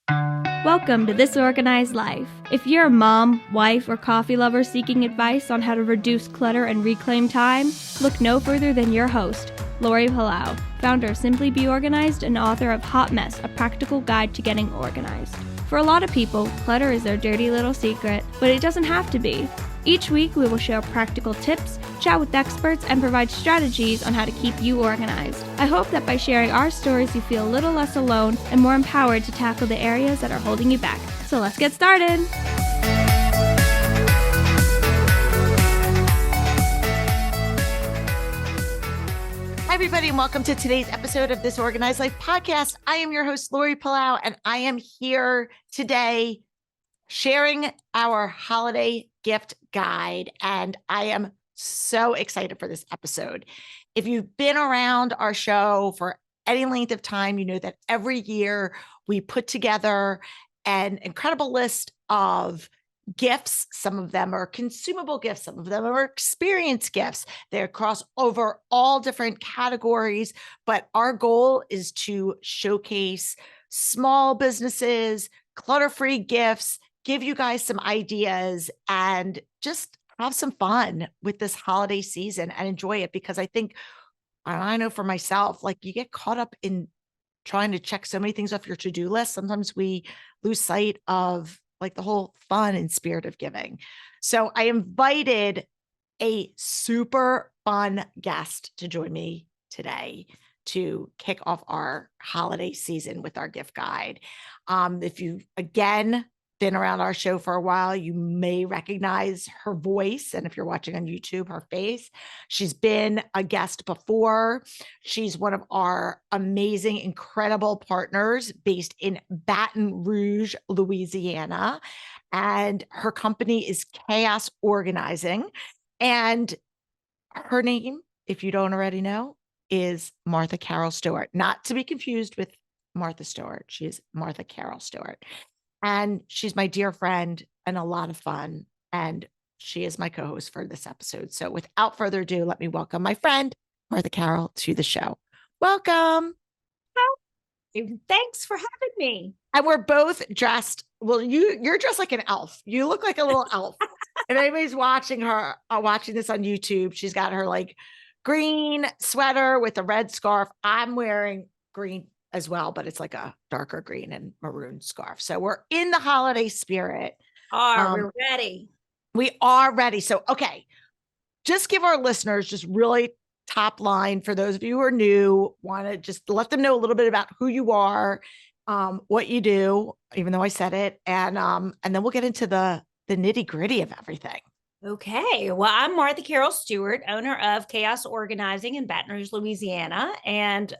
Welcome to This Organized Life. If you're a mom, wife, or coffee lover seeking advice on how to reduce clutter and reclaim time, look no further than your host, Lori Palau, founder of Simply Be Organized and author of Hot Mess, a practical guide to getting organized. For a lot of people, clutter is their dirty little secret, but it doesn't have to be. Each week, we will share practical tips, chat with experts, and provide strategies on how to keep you organized. I hope that by sharing our stories, you feel a little less alone and more empowered to tackle the areas that are holding you back. So let's get started. Hi, everybody, and welcome to today's episode of This Organized Life podcast. I am your host, Lori Palau, and I am here today sharing our holiday gift guide, and I am so excited for this episode. If you've been around our show for any length of time, you know that every year we put together an incredible list of gifts. Some of them are consumable gifts. Some of them are experience gifts. They cross over all different categories, but our goal is to showcase small businesses, clutter-free gifts, give you guys some ideas, and just have some fun with this holiday season and enjoy it, because I know for myself, like, you get caught up in trying to check so many things off your to-do list. Sometimes we lose sight of like the whole fun and spirit of giving. So I invited a super fun guest to join me today to kick off our holiday season with our gift guide. If you, again, been around our show for a while, you may recognize her voice. And if you're watching on YouTube, her face. She's been a guest before. She's one of our amazing, incredible partners based in Baton Rouge, Louisiana. And her company is Chaos Organizing. And her name, if you don't already know, is Martha Carol Stewart, not to be confused with Martha Stewart. She is Martha Carol Stewart. And she's my dear friend and a lot of fun. And she is my co-host for this episode. So without further ado, let me welcome my friend, Martha Carol, to the show. Welcome. Thanks for having me. And we're both dressed. Well, you're dressed like an elf. You look like a little elf. If anybody's watching this on YouTube, she's got her like green sweater with a red scarf. I'm wearing green as well, but it's like a darker green and maroon scarf. So we're in the holiday spirit. We're ready. We are ready. So, okay, just give our listeners just really top line, for those of you who are new, want to just let them know a little bit about who you are, what you do, even though I said it, and then we'll get into the nitty gritty of everything. Okay. Well, I'm Martha Carol Stewart, owner of Chaos Organizing in Baton Rouge, Louisiana. And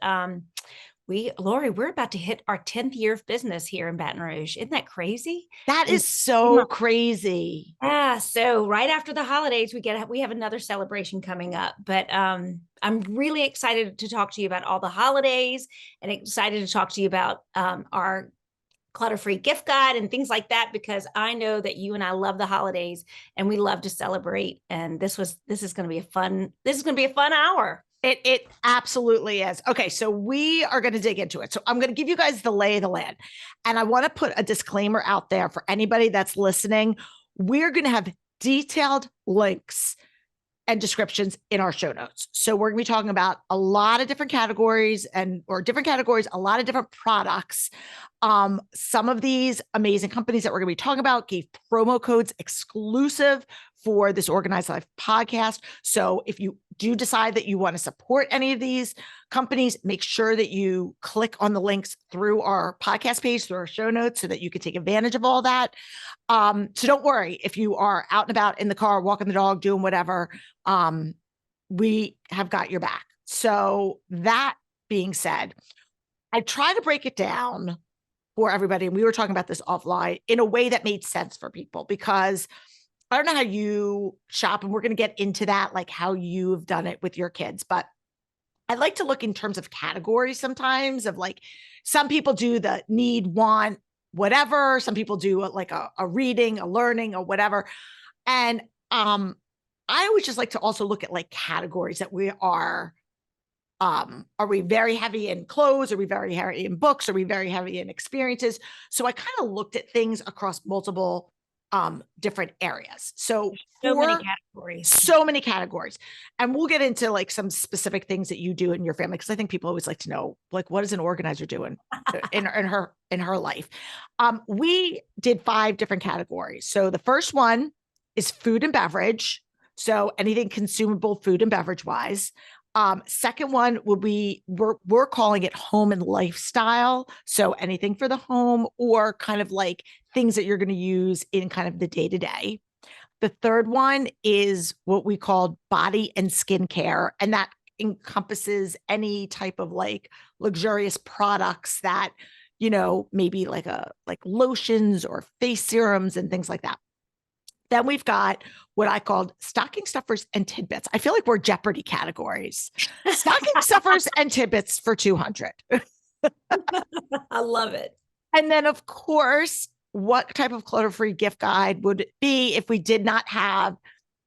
Lori, we're about to hit our 10th year of business here in Baton Rouge. Isn't that crazy? That is so crazy. Yeah. So right after the holidays, we have another celebration coming up, but I'm really excited to talk to you about all the holidays and excited to talk to you about our clutter-free gift guide and things like that, because I know that you and I love the holidays and we love to celebrate. And this is going to be a fun hour. It absolutely is. Okay, so we are going to dig into it. So I'm going to give you guys the lay of the land. And I want to put a disclaimer out there for anybody that's listening. We're going to have detailed links and descriptions in our show notes. So we're going to be talking about a lot of different categories a lot of different products. Some of these amazing companies that we're going to be talking about gave promo codes exclusive for this Organized Life podcast. So if you do decide that you want to support any of these companies, make sure that you click on the links through our podcast page, through our show notes, so that you can take advantage of all that. So don't worry if you are out and about in the car, walking the dog, doing whatever, we have got your back. So that being said, I try to break it down for everybody. And we were talking about this offline in a way that made sense for people, because I don't know how you shop, and we're going to get into that, like how you've done it with your kids, but I like to look in terms of categories sometimes, of like, some people do the need, want, whatever. Some people do like a reading, a learning, or whatever. And I always just like to also look at like categories that we are Are we very heavy in clothes? Are we very heavy in books? Are we very heavy in experiences? So I kind of looked at things across multiple different areas. So many categories. So many categories. And we'll get into like some specific things that you do in your family, because I think people always like to know, like, what is an organizer doing in her life? We did 5 different categories. So the first one is food and beverage. So anything consumable, food and beverage wise. Second one would be, we're calling it home and lifestyle. So anything for the home, or kind of like things that you're going to use in kind of the day to day. The third one is what we call body and skincare. And that encompasses any type of like luxurious products that, maybe like lotions or face serums and things like that. Then we've got what I called stocking stuffers and tidbits. I feel like we're Jeopardy categories. Stocking stuffers and tidbits for 200. I love it. And then, of course, what type of clutter-free gift guide would it be if we did not have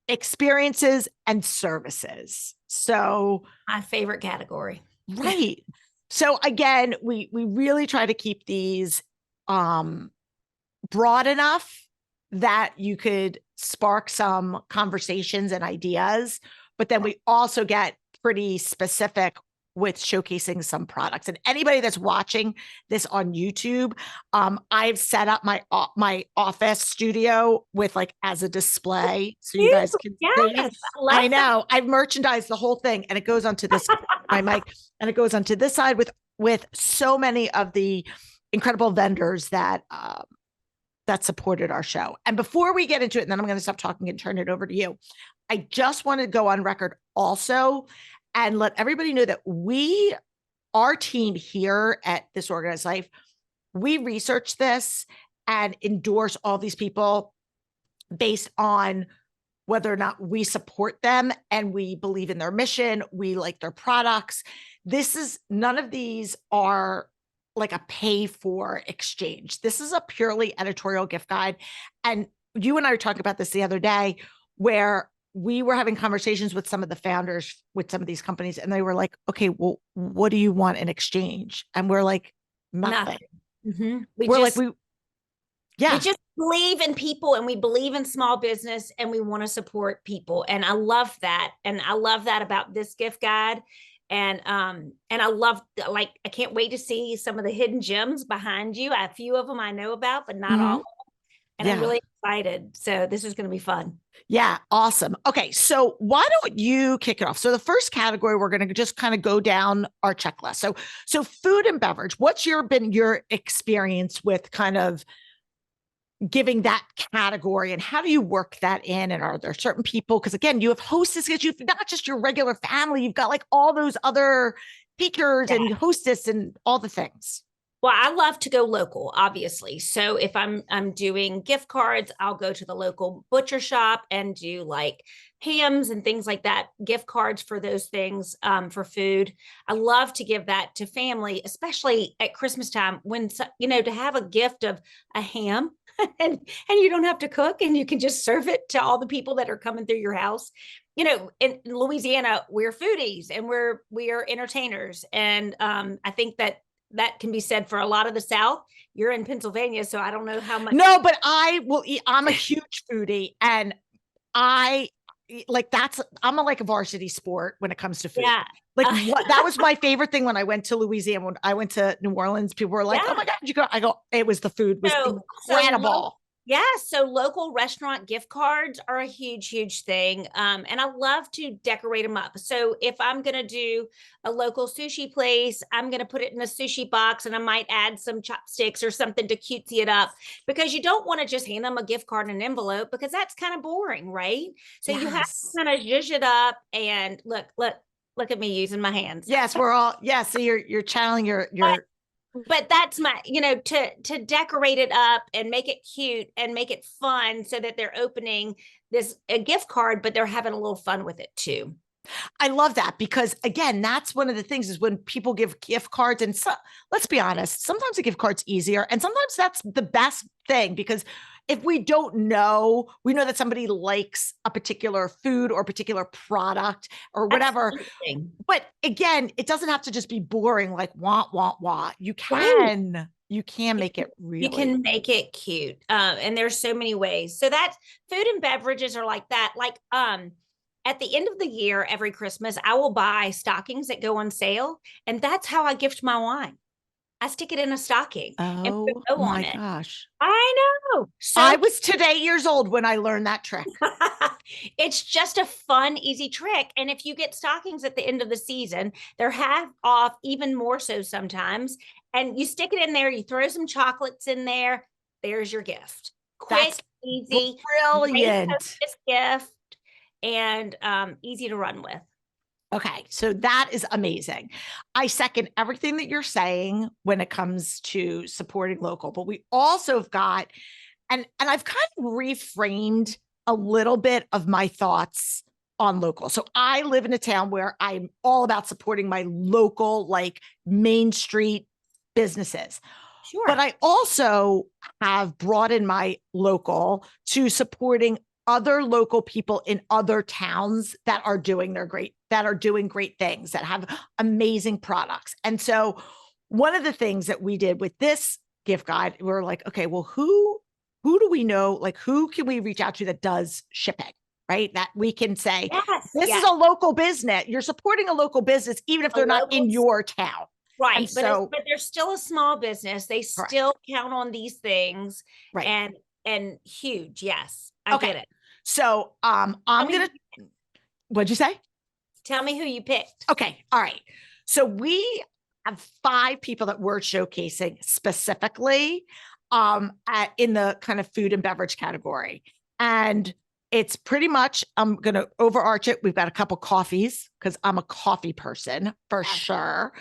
experiences and services? So my favorite category. Right. So again, we really try to keep these broad enough that you could spark some conversations and ideas, but then we also get pretty specific with showcasing some products. And anybody that's watching this on YouTube, I've set up my office studio with like as a display, so you guys can see. I know I've merchandised the whole thing, and it goes onto this my mic, and it goes onto this side with so many of the incredible vendors that supported our show. And before we get into it, and then I'm going to stop talking and turn it over to you, I just want to go on record also and let everybody know that our team here at This Organized Life, we research this and endorse all these people based on whether or not we support them and we believe in their mission, we like their products. None of these are like a pay for exchange. This is a purely editorial gift guide. And you and I were talking about this the other day, where we were having conversations with some of the founders with some of these companies, and they were like, okay, well, what do you want in exchange? And we're like, nothing. Mm-hmm. We just believe in people, and we believe in small business, and we want to support people. And I love that. And I love that about this gift guide. And I love, like, I can't wait to see some of the hidden gems behind you. A few of them I know about, but not all of them. And I'm really excited. So this is going to be fun. Yeah. Awesome. Okay. So why don't you kick it off? So the first category, we're going to just kind of go down our checklist. So food and beverage, what's been your experience with kind of giving that category, and how do you work that in? And are there certain people, because again, you have hostess, because you've not just your regular family, you've got like all those other speakers and hostess and all the things. Well, I love to go local, obviously. So if I'm doing gift cards, I'll go to the local butcher shop and do like hams and things like that, gift cards for those things, for food. I love to give that to family, especially at Christmas time, when, to have a gift of a ham and you don't have to cook, and you can just serve it to all the people that are coming through your house. In Louisiana, we're foodies and we are entertainers. And I think that can be said for a lot of the South. You're in Pennsylvania, so I don't know how much. No, but I will eat. I'm a huge foodie, and I'm a varsity sport when it comes to food. Yeah. That was my favorite thing when I went to Louisiana. When I went to New Orleans, people were like, "Oh my God, did you go?" I go, "It was the food was incredible." So local restaurant gift cards are a huge, huge thing. And I love to decorate them up. So if I'm going to do a local sushi place, I'm going to put it in a sushi box, and I might add some chopsticks or something to cutesy it up, because you don't want to just hand them a gift card in an envelope, because that's kind of boring, right? So you have to kind of zhuzh it up, and look at me using my hands. Yes, we're all, so you're channeling your but that's my, to decorate it up and make it cute and make it fun, so that they're opening a gift card, but they're having a little fun with it too. I love that, because again, that's one of the things is when people give gift cards, and let's be honest, sometimes a gift card's easier, and sometimes that's the best thing, because if we don't know, we know that somebody likes a particular food or a particular product or whatever. Absolutely. But again, it doesn't have to just be boring, like wah. You Right. can make it really. You can make it cute. And there's so many ways. So that's food and beverages are like that. Like at the end of the year, every Christmas, I will buy stockings that go on sale. And that's how I gift my wine. I stick it in a stocking and put Oh a bow on my it. gosh. I know. So I was today years old when I learned that trick. it's just a fun, easy trick. And if you get stockings at the end of the season, they're half off, even more so sometimes. And you stick it in there, you throw some chocolates in there. There's your gift. Quick, That's easy, brilliant. gift, and easy to run with. Okay, so that is amazing. I second everything that you're saying when it comes to supporting local, but we also have got, and I've kind of reframed a little bit of my thoughts on local. So I live in a town where I'm all about supporting my local, like Main Street businesses. Sure. But I also have broadened my local to supporting other local people in other towns that are doing great things, that have amazing products. And so one of the things that we did with this gift guide, we were like, okay, well, who do we know? Like, who can we reach out to that does shipping, right? That we can say, this is a local business. You're supporting a local business, even if they're not in your town. Right. But they're still a small business. They still count on these things. Right. And huge. Yes. I get it. So what'd you say? Tell me who you picked. Okay. All right. So we have 5 people that we're showcasing specifically in the kind of food and beverage category. And it's pretty much, I'm going to overarch it. We've got a couple coffees because I'm a coffee person for sure.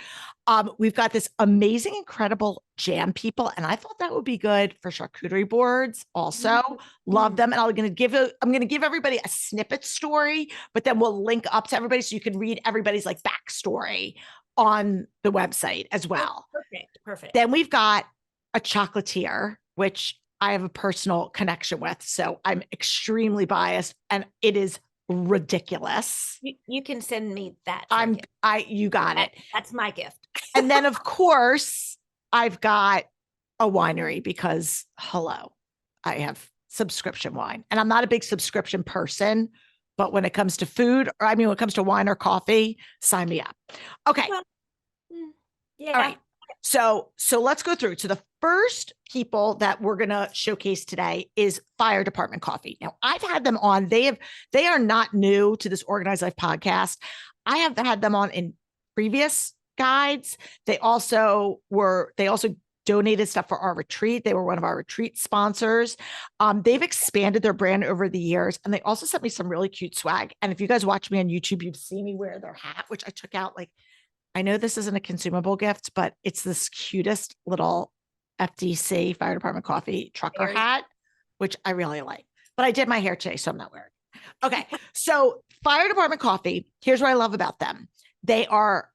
We've got this amazing, incredible jam people. And I thought that would be good for charcuterie boards also. Love them. And I'm going to give everybody a snippet story, but then we'll link up to everybody so you can read everybody's like backstory on the website as well. Perfect. Then we've got a chocolatier, which I have a personal connection with. So I'm extremely biased and it is ridiculous. You can send me that. You got it. That's my gift. And then of course I've got a winery because I have subscription wine and I'm not a big subscription person, but when it comes to food, when it comes to wine or coffee, sign me up. Okay. Well, yeah. All right. So let's go through. So the first people that we're going to showcase today is Fire Department Coffee. Now I've had them on. They are not new to this Organized Life podcast. I have had them on in previous guides. They also donated stuff for our retreat. They were one of our retreat sponsors. They've expanded their brand over the years. And they also sent me some really cute swag. And if you guys watch me on YouTube, you've seen me wear their hat, which I took out. Like, I know this isn't a consumable gift, but it's this cutest little FDC Fire Department Coffee trucker hat, which I really like. But I did my hair today, so I'm not wearing it. Okay. So Fire Department Coffee, here's what I love about them. They are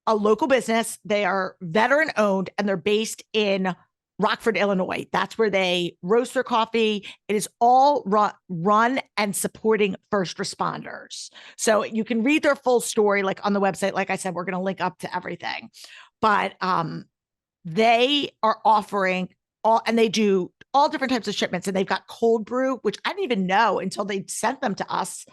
a local business. They are veteran owned and they're based in Rockford, Illinois. That's where they roast their coffee. It is all run and supporting first responders. So you can read their full story, like on the website. Like I said, we're going to link up to everything, but they are offering and they do all different types of shipments, and they've got cold brew, which I didn't even know until they sent them to us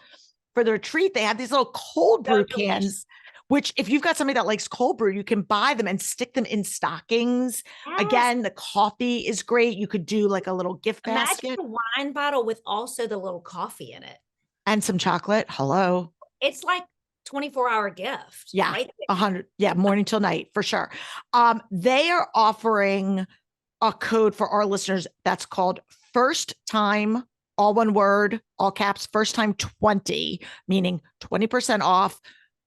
for the retreat. They have these little cold brew cans, which if you've got somebody that likes cold brew, you can buy them and stick them in stockings. Yes. Again, the coffee is great. You could do like a little gift basket. Imagine a wine bottle with also the little coffee in it. And some chocolate. Hello. It's like 24-hour gift. Yeah. Right? 100. Yeah. Morning till night for sure. They are offering a code for our listeners that's called First Time, all one word, all caps, First Time 20, meaning 20% off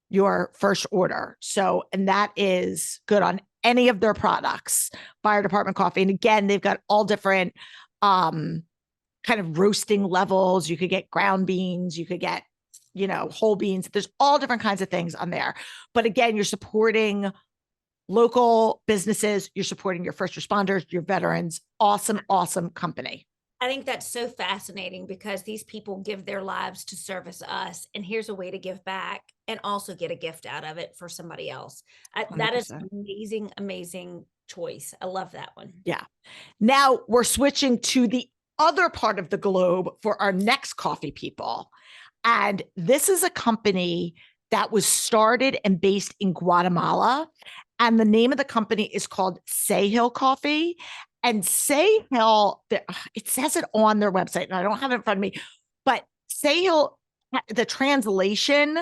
your first order. So, and that is good on any of their products, Fire Department Coffee. And again, they've got all different kind of roasting levels. You could get ground beans, you could get, whole beans. There's all different kinds of things on there. But again, you're supporting local businesses. You're supporting your first responders, your veterans. Awesome, awesome company. I think that's so fascinating because these people give their lives to service us, and here's a way to give back and also get a gift out of it for somebody else. That is 100%. amazing, amazing choice. I love that one. Yeah. Now we're switching to the other part of the globe for our next coffee people. And this is a company that was started and based in Guatemala. And the name of the company is called Sahil Coffee. And Sahil, it says it on their website, and I don't have it in front of me, but Sahil, the translation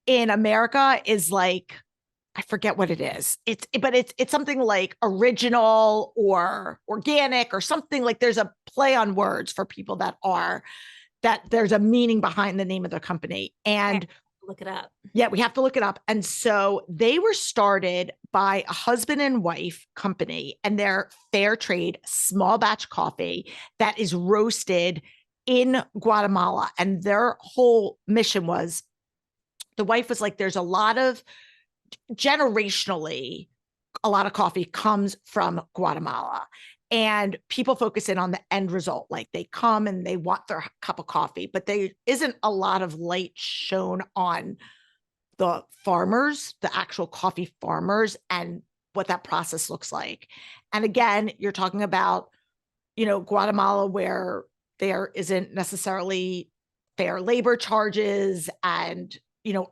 in America is like, I forget what it is. It's something like original or organic or something like, there's a play on words for people that there's a meaning behind the name of the company. And look it up. Yeah, we have to look it up. And so they were started by a husband and wife company, and they're fair trade, small batch coffee that is roasted in Guatemala. And their whole mission was, the wife was like, there's a lot of generationally, a lot of coffee comes from Guatemala, and people focus in on the end result. Like they come and they want their cup of coffee, but there isn't a lot of light shown on the farmers, the actual coffee farmers, and what that process looks like. And again, you're talking about, Guatemala, where there isn't necessarily fair labor charges and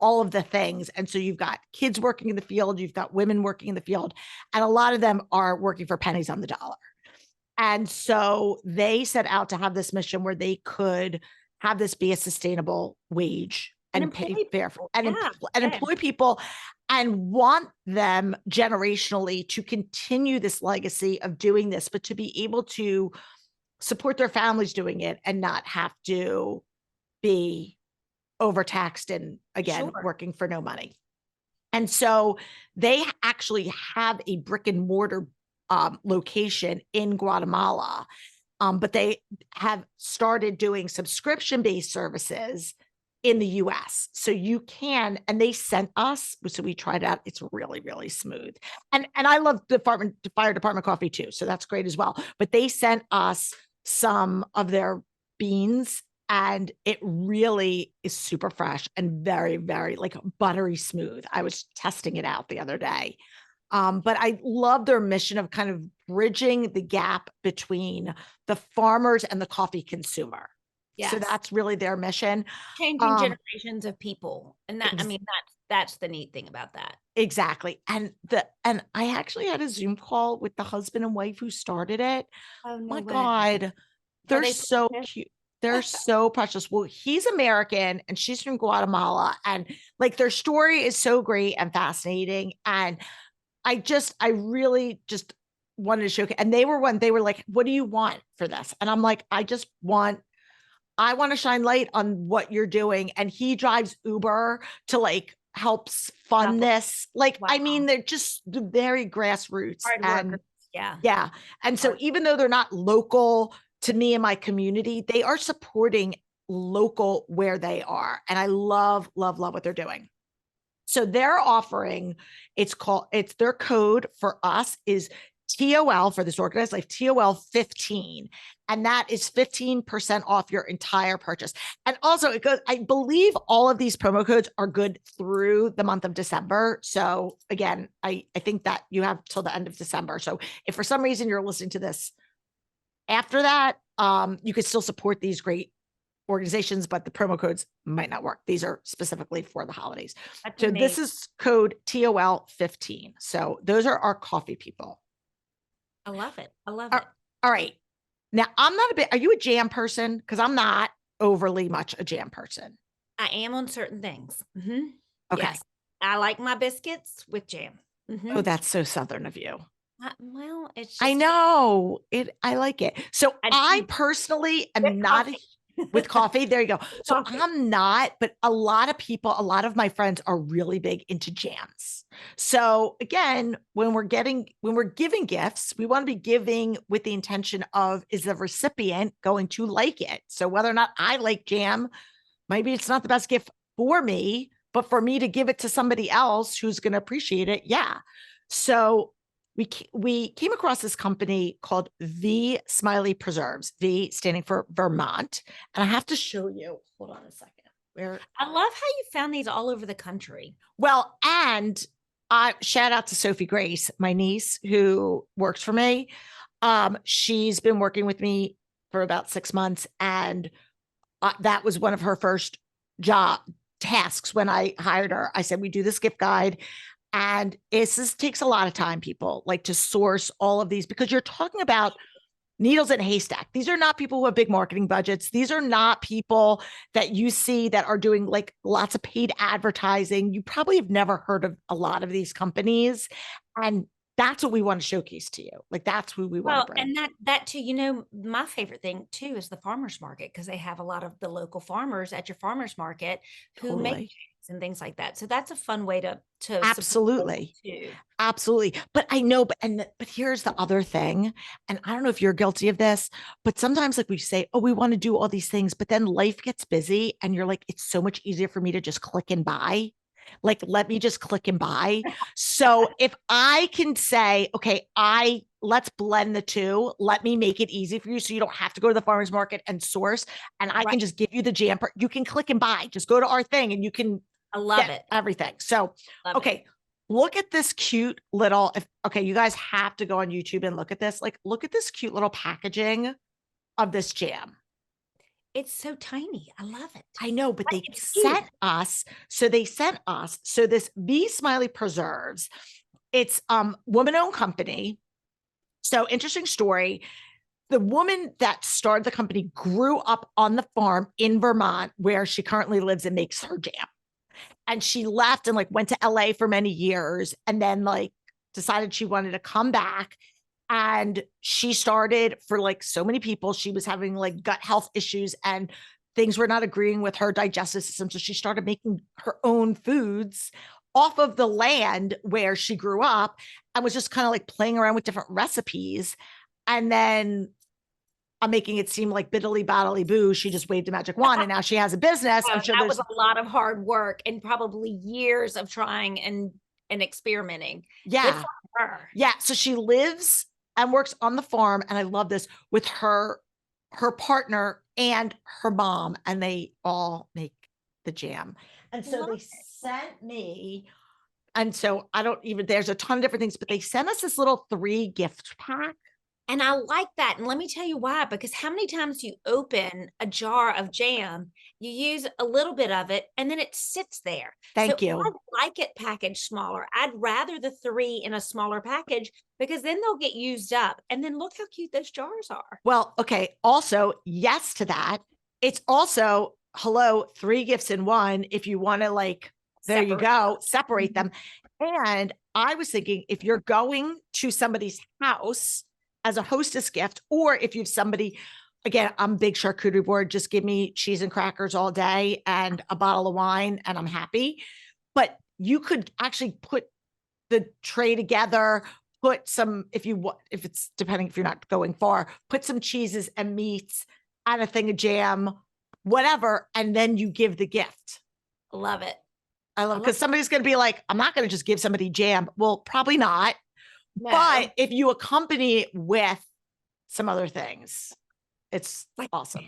all of the things. And so you've got kids working in the field, you've got women working in the field, and a lot of them are working for pennies on the dollar. And so they set out to have this mission where they could have this be a sustainable wage and pay fair for, and employ people, and want them generationally to continue this legacy of doing this, but to be able to support their families doing it and not have to be overtaxed and again, working for no money. And so they actually have a brick and mortar location in Guatemala, but they have started doing subscription-based services in the US. So you can, and they sent us, so we tried it out. It's really, really smooth. And I love the fire department coffee too. So that's great as well. But they sent us some of their beans, and it really is super fresh and very, very like buttery smooth. I was testing it out the other day. But I love their mission of kind of bridging the gap between the farmers and the coffee consumer. Yes. So that's really their mission. Changing generations of people. And that's the neat thing about that. Exactly. And I actually had a Zoom call with the husband and wife who started it. Oh no, my God. They're so cute. They're so precious. Well, he's American and she's from Guatemala, and like their story is so great and fascinating. And I really just wanted to showcase. And they were like, what do you want for this? And I'm like, I want to shine light on what you're doing. And he drives Uber to like helps fund this. Like, wow. I mean, they're just very grassroots. And yeah. And so even though they're not local to me and my community, they are supporting local where they are. And I love, love, love what they're doing. So they're offering, it's their code for us is TOL for this organized life, TOL 15. And that is 15% off your entire purchase. And also it goes, I believe all of these promo codes are good through the month of December. So again, I think that you have till the end of December. So if for some reason you're listening to this after that, you could still support these great organizations, but the promo codes might not work. These are specifically for the holidays. That's amazing. This is code TOL 15. So those are our coffee people. I love it. I love it. All right. Now are you a jam person? Because I'm not overly much a jam person. I am on certain things. Mm-hmm. Okay. Yes. I like my biscuits with jam. Mm-hmm. Oh, that's so Southern of you. Well, it's just, I know it. I like it. So I personally am not with coffee. There you go. So I'm not, but a lot of my friends are really big into jams. So again, when we're giving gifts, we want to be giving with the intention of, is the recipient going to like it? So whether or not I like jam, maybe it's not the best gift for me, but for me to give it to somebody else who's going to appreciate it. Yeah. So we came across this company called V Smiley Preserves, V standing for Vermont. And I have to show you, hold on a second. I love how you found these all over the country. Well, and shout out to Sophie Grace, my niece who works for me. She's been working with me for about 6 months, and that was one of her first job tasks when I hired her. I said, we do this gift guide, and this takes a lot of time, people, like to source all of these, because you're talking about needles in a haystack. These are not people who have big marketing budgets. These are not people that you see that are doing like lots of paid advertising. You probably have never heard of a lot of these companies. And that's what we want to showcase to you. Like that's who we want to bring. And that too, you know, my favorite thing too is the farmers market, because they have a lot of the local farmers at your farmers market who make cakes and things like that. So that's a fun way to absolutely absolutely. But I know, but here's the other thing, and I don't know if you're guilty of this, but sometimes like we say, oh, we want to do all these things, but then life gets busy and you're like, it's so much easier for me to just click and buy. Like, let me just click and buy. So if I can say, okay, let's blend the two, let me make it easy for you. So you don't have to go to the farmer's market and source, and I can just give you the jam. You can click and buy, just go to our thing and you can I love it. Everything. So, okay. Look at this cute little, you guys have to go on YouTube and look at this. Like, look at this cute little packaging of this jam. It's so tiny. I love it. I know, but they sent us this V Smiley Preserves. It's woman-owned company. So interesting story. The woman that started the company grew up on the farm in Vermont, where she currently lives and makes her jam. And she left and like went to LA for many years, and then like decided she wanted to come back. And she started, for like so many people, she was having like gut health issues and things were not agreeing with her digestive system. So she started making her own foods off of the land where she grew up, and was just kind of like playing around with different recipes. And then I'm making it seem like biddly battly boo, she just waved a magic wand and now she has a business. I'm sure that was a lot of hard work and probably years of trying and experimenting. Yeah. Yeah. So she lives and works on the farm, and I love this, with her partner and her mom, and they all make the jam. And so they sent me, and so there's a ton of different things, but they sent us this little 3 gift pack. And I like that. And let me tell you why, because how many times you open a jar of jam, you use a little bit of it, and then it sits there. Thank you. I like it packaged smaller. I'd rather the 3 in a smaller package, because then they'll get used up. And then look how cute those jars are. Well, okay. Also, yes to that. It's also, 3 gifts in one. If you want to you go, separate them. And I was thinking, if you're going to somebody's house as a hostess gift, or if you have somebody, again, I'm a big charcuterie board, just give me cheese and crackers all day and a bottle of wine and I'm happy. But you could actually put the tray together, put some, if it's depending, if you're not going far, put some cheeses and meats and a thing of jam, whatever. And then you give the gift. Love it. I love it, because somebody's going to be like, I'm not going to just give somebody jam. Well, probably not. No. But if you accompany it with some other things, it's awesome.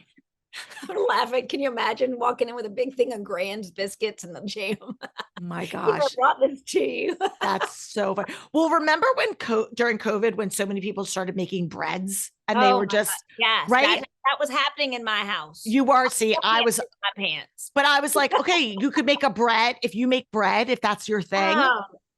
I'm laughing. Can you imagine walking in with a big thing of Grand's biscuits and the jam? Oh my gosh. I brought this to you. That's so fun. Well, remember when during COVID, when so many people started making breads and they were just, yes, right? That was happening in my house. You were, see, I was, my pants. But I was like, okay, you could make a bread if you make bread, if that's your thing.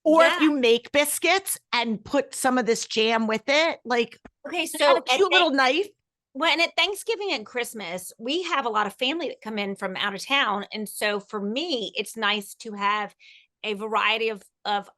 Or if you make biscuits and put some of this jam with it, like, okay, so a cute little knife. Well, and at Thanksgiving and Christmas, we have a lot of family that come in from out of town. And so for me, it's nice to have a variety of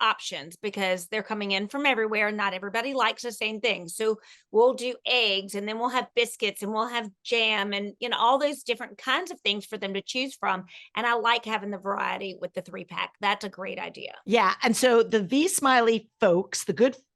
options, because they're coming in from everywhere. Not everybody likes the same thing. So we'll do eggs, and then we'll have biscuits, and we'll have jam, and all those different kinds of things for them to choose from. And I like having the variety with the 3-pack. That's a great idea. Yeah. And so the V Smiley folks,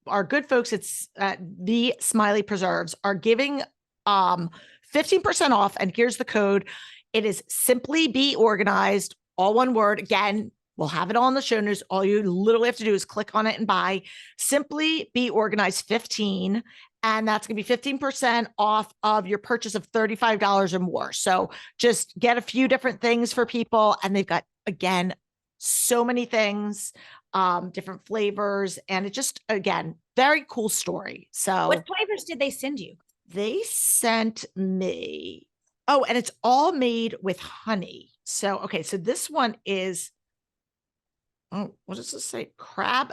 our good folks, it's V Smiley Preserves, are giving 15% off. And here's the code. It is Simply Be Organized, all one word. Again, We'll have it all in the show notes. All you literally have to do is click on it and buy. Simply Be Organized 15. And that's going to be 15% off of your purchase of $35 or more. So just get a few different things for people. And they've got, again, so many things, different flavors. And it just, again, very cool story. So what flavors did they send you? they sent me, oh, and it's all made with honey. So, okay. So this one is, oh, what does this say? Crab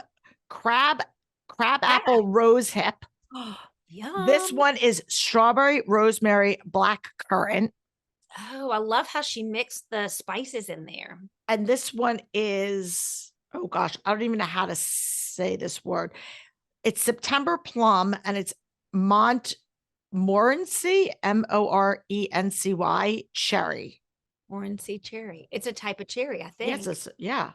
apple rose hip. Yum. This one is strawberry, rosemary, black currant. Oh, I love how she mixed the spices in there. And this one is, oh gosh, I don't even know how to say this word. It's September plum, and it's Morency, Morency cherry. Morency cherry. It's a type of cherry, I think. Yes, yeah.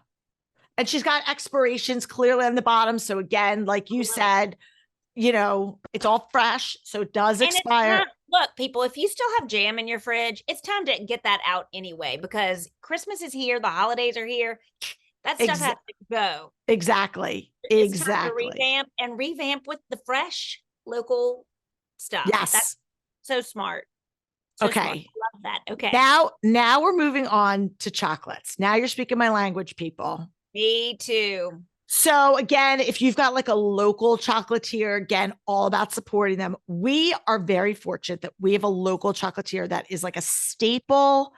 And she's got expirations clearly on the bottom. So again, like you said, you know, it's all fresh, so it does expire. Look, people, if you still have jam in your fridge, it's time to get that out anyway, because Christmas is here, the holidays are here. That stuff has to go. Exactly. It's time to revamp with the fresh local stuff. Yes. That's so smart. So okay. Smart. I love that. Okay. Now we're moving on to chocolates. Now you're speaking my language, people. Me too. So again, if you've got like a local chocolatier, again, all about supporting them. We are very fortunate that we have a local chocolatier that is like a staple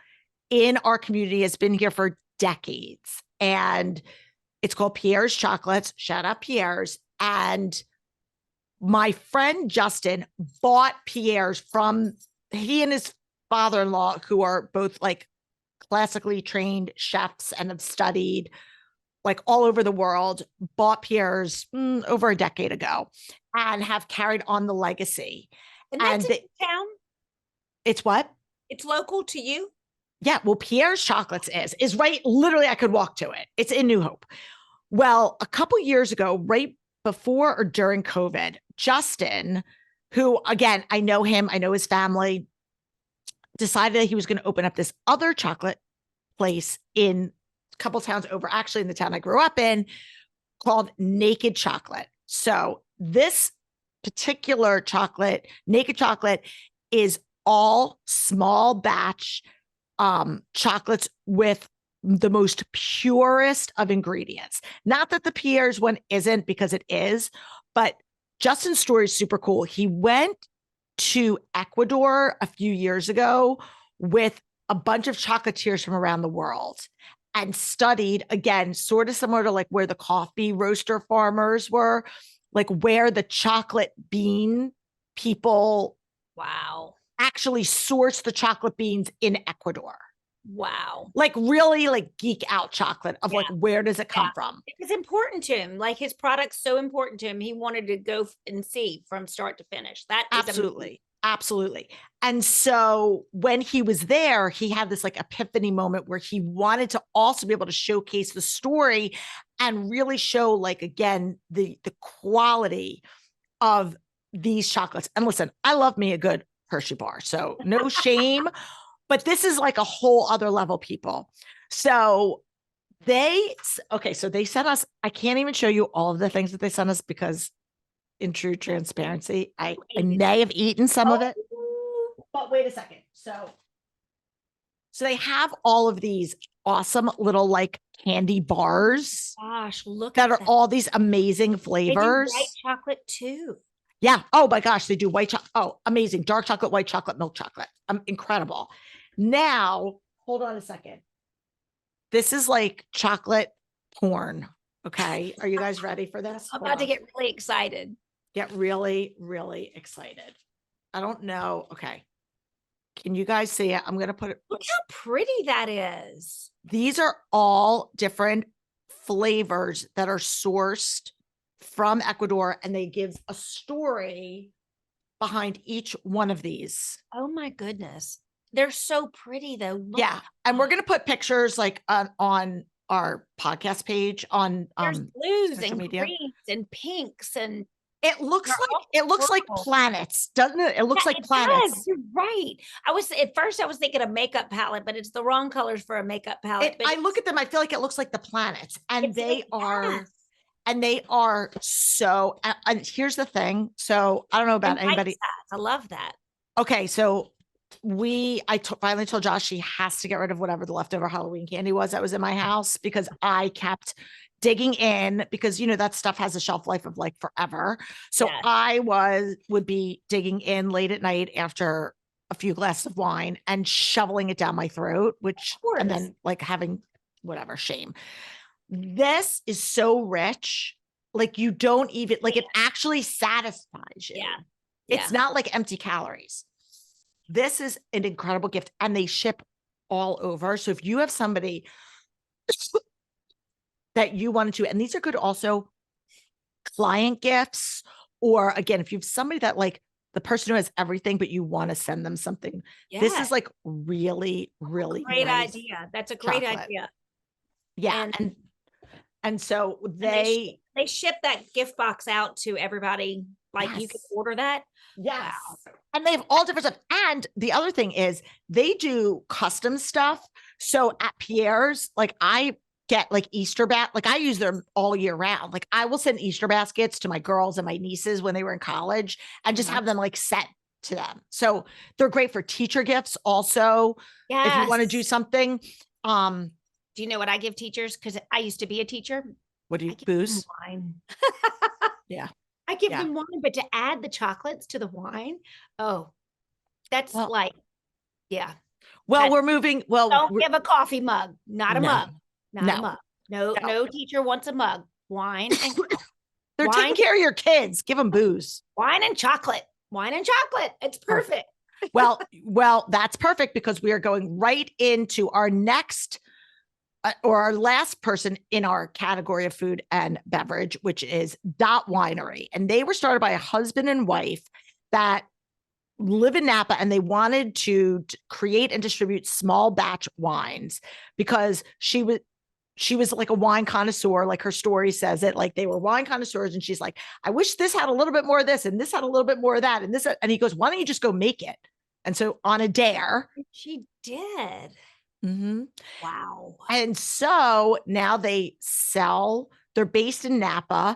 in our community, has been here for decades. And it's called Pierre's Chocolates. Shout out Pierre's. And my friend Justin bought Pierre's from, he and his father-in-law, who are both like classically trained chefs and have studied like all over the world, bought Pierre's over a decade ago and have carried on the legacy. And that's in town? It's what? It's local to you? Yeah. Well, Pierre's Chocolates is right. Literally, I could walk to it. It's in New Hope. Well, a couple years ago, right before or during COVID, Justin, who again, I know him, I know his family, decided that he was going to open up this other chocolate place in couple towns over, actually in the town I grew up in, called Naked Chocolate. So this particular chocolate, Naked Chocolate, is all small batch chocolates with the most purest of ingredients. Not that the Pierre's one isn't, because it is, but Justin's story is super cool. He went to Ecuador a few years ago with a bunch of chocolatiers from around the world and studied, again, sort of similar to like where the coffee roaster farmers were, like where the chocolate bean people actually source the chocolate beans in Ecuador. Wow. Like really like geek out chocolate of like, where does it come from? It's important to him. Like his product's so important to him. He wanted to go and see from start to finish. That is absolutely. Absolutely. And so when he was there, he had this like epiphany moment where he wanted to also be able to showcase the story and really show like, again, the quality of these chocolates. And listen, I love me a good Hershey bar, so no shame, but this is like a whole other level, people. So they sent us, I can't even show you all of the things that they sent us because in true transparency, I may have eaten some of it, but wait a second. So they have all of these awesome little like candy bars. Gosh, look that at are all these amazing flavors. They do white chocolate too. Yeah. Oh my gosh, they do white chocolate. Oh, amazing. Dark chocolate, white chocolate, milk chocolate. Incredible. Now, hold on a second. This is like chocolate porn. Okay. Are you guys ready for this? I'm about to get really excited. Get really, really excited. I don't know. Okay. Can you guys see it? I'm going to put it. Look how pretty that is. These are all different flavors that are sourced from Ecuador, and they give a story behind each one of these. Oh my goodness. They're so pretty though. Look. Yeah. And we're going to put pictures like on our podcast page on there's blues and media. greens and pinks and It looks They're like all purple. planets, doesn't it? It looks Yeah, like it planets. does. You're right. At first I was thinking a makeup palette, but it's the wrong colors for a makeup palette. But I look at them, I feel like it looks like the planets, and they are. yes. And they are so, and here's the thing. So I don't know about And bite anybody. size. I love that. Okay. So finally told Josh she has to get rid of whatever the leftover Halloween candy was that was in my house because I kept digging in because, that stuff has a shelf life of like forever. So Yes. I would be digging in late at night after a few glasses of wine and shoveling it down my throat, and then like having whatever shame. This is so rich. Like you don't even like it actually satisfies you. Yeah. It's not like empty calories. This is an incredible gift and they ship all over. So if you have somebody that you wanted to, and these are good also client gifts, or again, if you have somebody that like the person who has everything, but you want to send them something, this is like really, really great nice idea. That's a great chocolate. idea. Yeah. And so they ship that gift box out to everybody. Like you can order that. Yes. Wow. And they have all different stuff. And the other thing is they do custom stuff. So at Pierre's, like I get like like I use them all year round. Like I will send Easter baskets to my girls and my nieces when they were in college and just have them like sent to them. So they're great for teacher gifts also. If you want to do something. Do you know what I give teachers? Because I used to be a teacher. What do you booze? Wine. Yeah. I give them wine, but to add the chocolates to the wine, that's yeah. Well, we're moving. Well, don't give a coffee mug, not a mug, not a mug. No teacher wants a mug. Wine and they're taking care of your kids. Give them booze. Wine and chocolate. Wine and chocolate. It's perfect. Well, that's perfect because we are going right into our next or our last person in our category of food and beverage, which is Dot Winery. And they were started by a husband and wife that live in Napa, and they wanted to create and distribute small batch wines because she was like a wine connoisseur, like her story says it, like they were wine connoisseurs. And she's like, I wish this had a little bit more of this and this had a little bit more of that. And this, and he goes, why don't you just go make it? And so on a dare, she did. Mm-hmm. Wow. And so now they're based in Napa.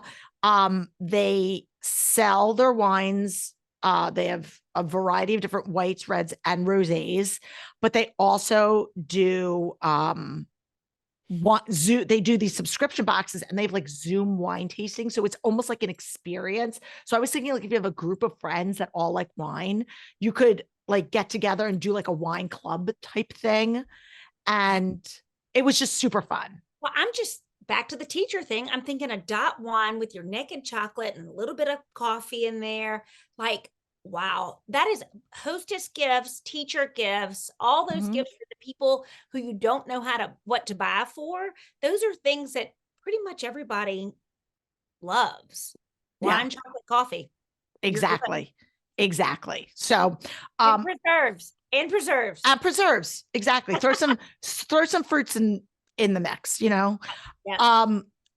They sell their wines. They have a variety of different whites, reds, and rosés, but they also do, they do these subscription boxes and they have like Zoom wine tasting. So it's almost like an experience. So I was thinking like if you have a group of friends that all like wine, you could like get together and do like a wine club type thing. And it was just super fun. Well, I'm just back to the teacher thing. I'm thinking a Dot wine with your naked chocolate and a little bit of coffee in there. Like, wow, that is hostess gifts, teacher gifts, all those gifts for the people who you don't know what to buy for. Those are things that pretty much everybody loves. Wine, chocolate, coffie. Exactly. So, preserves. Exactly. Throw some fruits in the mix, Yeah.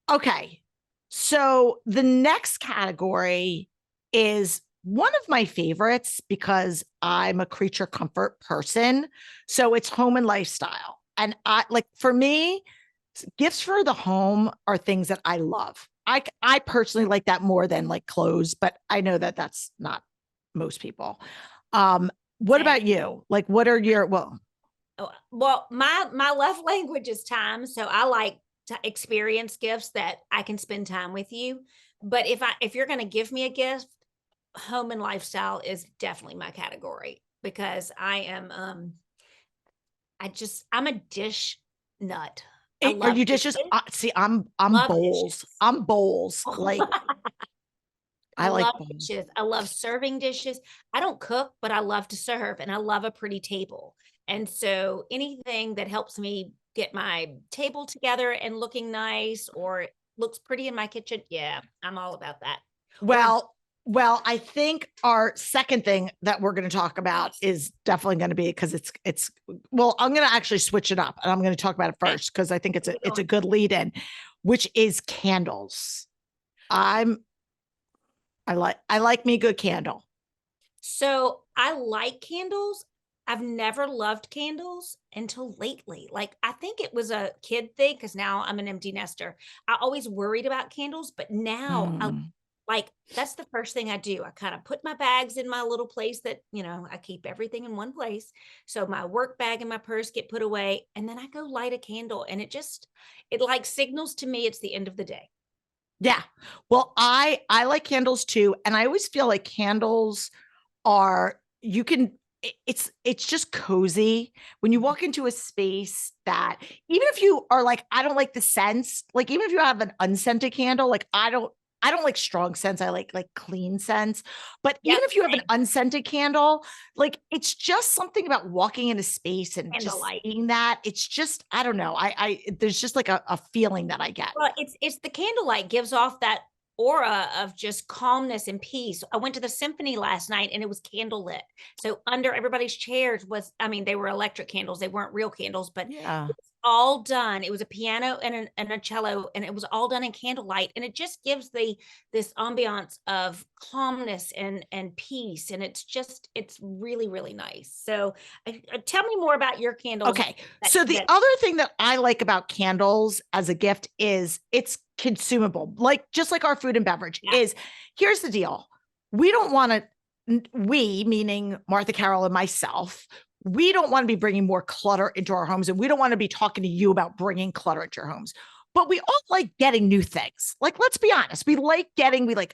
Okay. So the next category is one of my favorites because I'm a creature comfort person. So it's home and lifestyle. And for me, gifts for the home are things that I love. I personally like that more than like clothes, but I know that that's not most people. What about you? Like, what are your, my love language is time. So I like to experience gifts that I can spend time with you. But if you're going to give me a gift, home and lifestyle is definitely my category because I am, I'm a dish nut. Are you dishes? See, I'm bowls. Dishes. I'm bowls. Like I like dishes. I love serving dishes. I don't cook, but I love to serve and I love a pretty table. And so anything that helps me get my table together and looking nice or looks pretty in my kitchen. Yeah, I'm all about that. Well, I think our second thing that we're going to talk about is definitely going to be because I'm going to actually switch it up and I'm going to talk about it first because I think it's a good lead in, which is candles. I like me a good candle. So I like candles. I've never loved candles until lately. Like, I think it was a kid thing because now I'm an empty nester. I always worried about candles, but now I Mm. like that's the first thing I do. I kind of put my bags in my little place that, I keep everything in one place. So my work bag and my purse get put away, and then I go light a candle, and it like signals to me it's the end of the day. Yeah. Well, I like candles too, and I always feel like candles are you can it's just cozy when you walk into a space that even if you are like I don't like the scents, like even if you have an unscented candle, like I don't like strong scents. I like clean scents. But Yep, even if you have an same. unscented candle, like it's just something about walking in a space and just Candlelight. seeing that. It's just, I don't know. I there's just like a feeling that I get. Well, it's the candlelight gives off that aura of just calmness and peace. I went to the symphony last night and it was candlelit. So under everybody's chairs was, I mean, they were electric candles. They weren't real candles, but Yeah. it was all done. It was a piano and a cello, and it was all done in candlelight. And it just gives this ambiance of calmness and peace. And it's really, really nice. So tell me more about your candles. Okay. So the That other thing that I like about candles as a gift is it's consumable. Like just like our food and beverage yeah. is here's the deal. We don't want to we meaning Martha Carroll and myself, we don't want to be bringing more clutter into our homes and we don't want to be talking to you about bringing clutter into your homes. But we all like getting new things. Like let's be honest, we like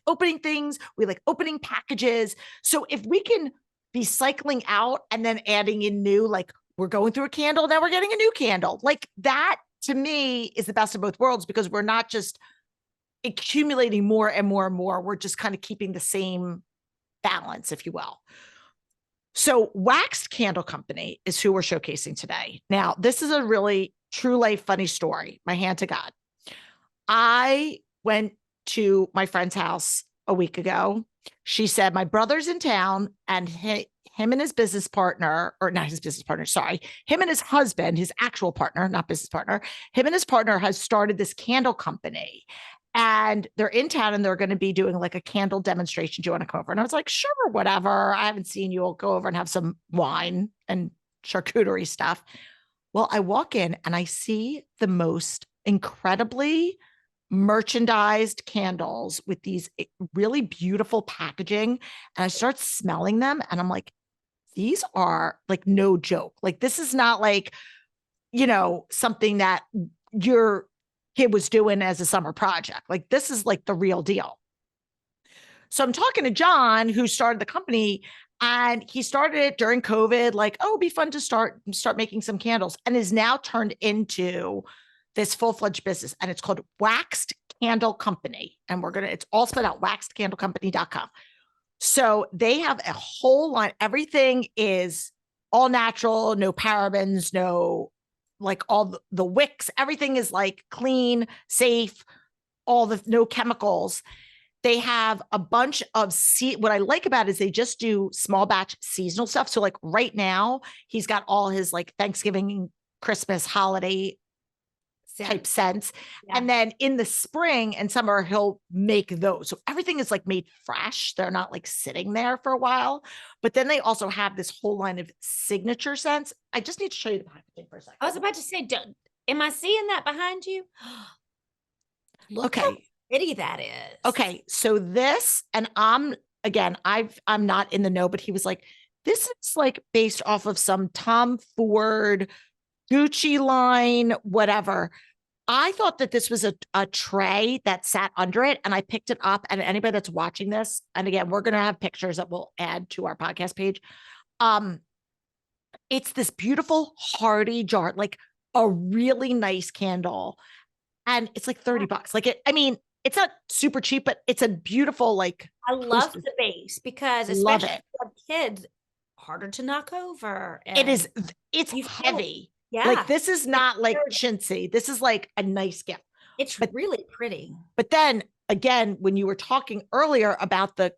opening things, we like opening packages. So if we can be cycling out and then adding in new, like we're going through a candle, now we're getting a new candle. Like that to me is the best of both worlds because we're not just accumulating more and more and more. We're just kind of keeping the same balance, if you will. So Waxed Candle Company is who we're showcasing today. Now, this is a really true life funny story. My hand to God. I went to my friend's house a week ago. She said, my brother's in town and him and his business partner, or not his business partner, sorry, him and his husband, his actual partner, not business partner, him and his partner has started this candle company and they're in town and they're going to be doing like a candle demonstration. Do you want to come over? And I was like, sure, whatever. I haven't seen you. I'll go over and have some wine and charcuterie stuff. Well, I walk in and I see the most incredibly merchandised candles with these really beautiful packaging. And I start smelling them and I'm like, these are like no joke. Like, this is not like, something that your kid was doing as a summer project. Like, this is like the real deal. So I'm talking to John, who started the company, and he started it during COVID, like, oh, it'd be fun to start making some candles, and is now turned into this full-fledged business. And it's called Waxed Candle Company. And it's all spelled out, waxedcandlecompany.com. So they have a whole line. Everything is all natural, no parabens, no, like all the wicks, everything is like clean, safe, no chemicals. They have a bunch of what I like about it is they just do small batch seasonal stuff. So like right now, he's got all his like Thanksgiving, Christmas, holiday type scents. Yeah. And then in the spring and summer, he'll make those. So everything is like made fresh. They're not like sitting there for a while. But then they also have this whole line of signature scents. I just need to show you the packaging for a second. I was about to say, am I seeing that behind you? Look how pretty that is. Okay. So this, and I'm not in the know, but he was like, this is like based off of some Tom Ford, Gucci line, whatever. I thought that this was a tray that sat under it, and I picked it up. And anybody that's watching this, and again, we're going to have pictures that we'll add to our podcast page. It's this beautiful hardy jar, like a really nice candle, and it's like $30. Like it's not super cheap, but it's a beautiful, like, I love the base because especially if you have kids, harder to knock over. And it's heavy. Yeah. Like this is not like chintzy. This is like a nice gift. It's really pretty. But then again, when you were talking earlier about the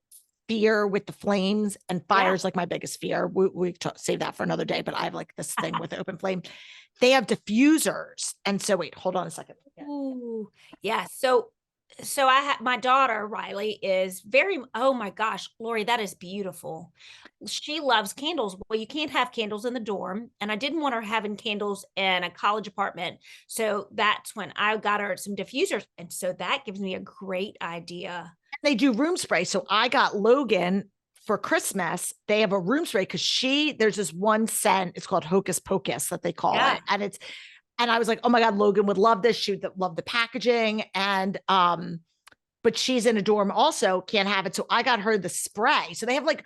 fear with the flames, and fire is like my biggest fear. We save that for another day, but I have like this thing with open flame. They have diffusers. And so wait, hold on a second. Ooh, yeah. So So my daughter Riley is oh my gosh, Lori, that is beautiful. She loves candles. Well, you can't have candles in the dorm, and I didn't want her having candles in a college apartment. So that's when I got her some diffusers. And so that gives me a great idea. They do room spray. So I got Logan for Christmas. They have a room spray because there's this one scent. It's called Hocus Pocus that they call it. And I was like, oh my God, Logan would love this. She would love the packaging. And, but she's in a dorm also, can't have it. So I got her the spray. So they have like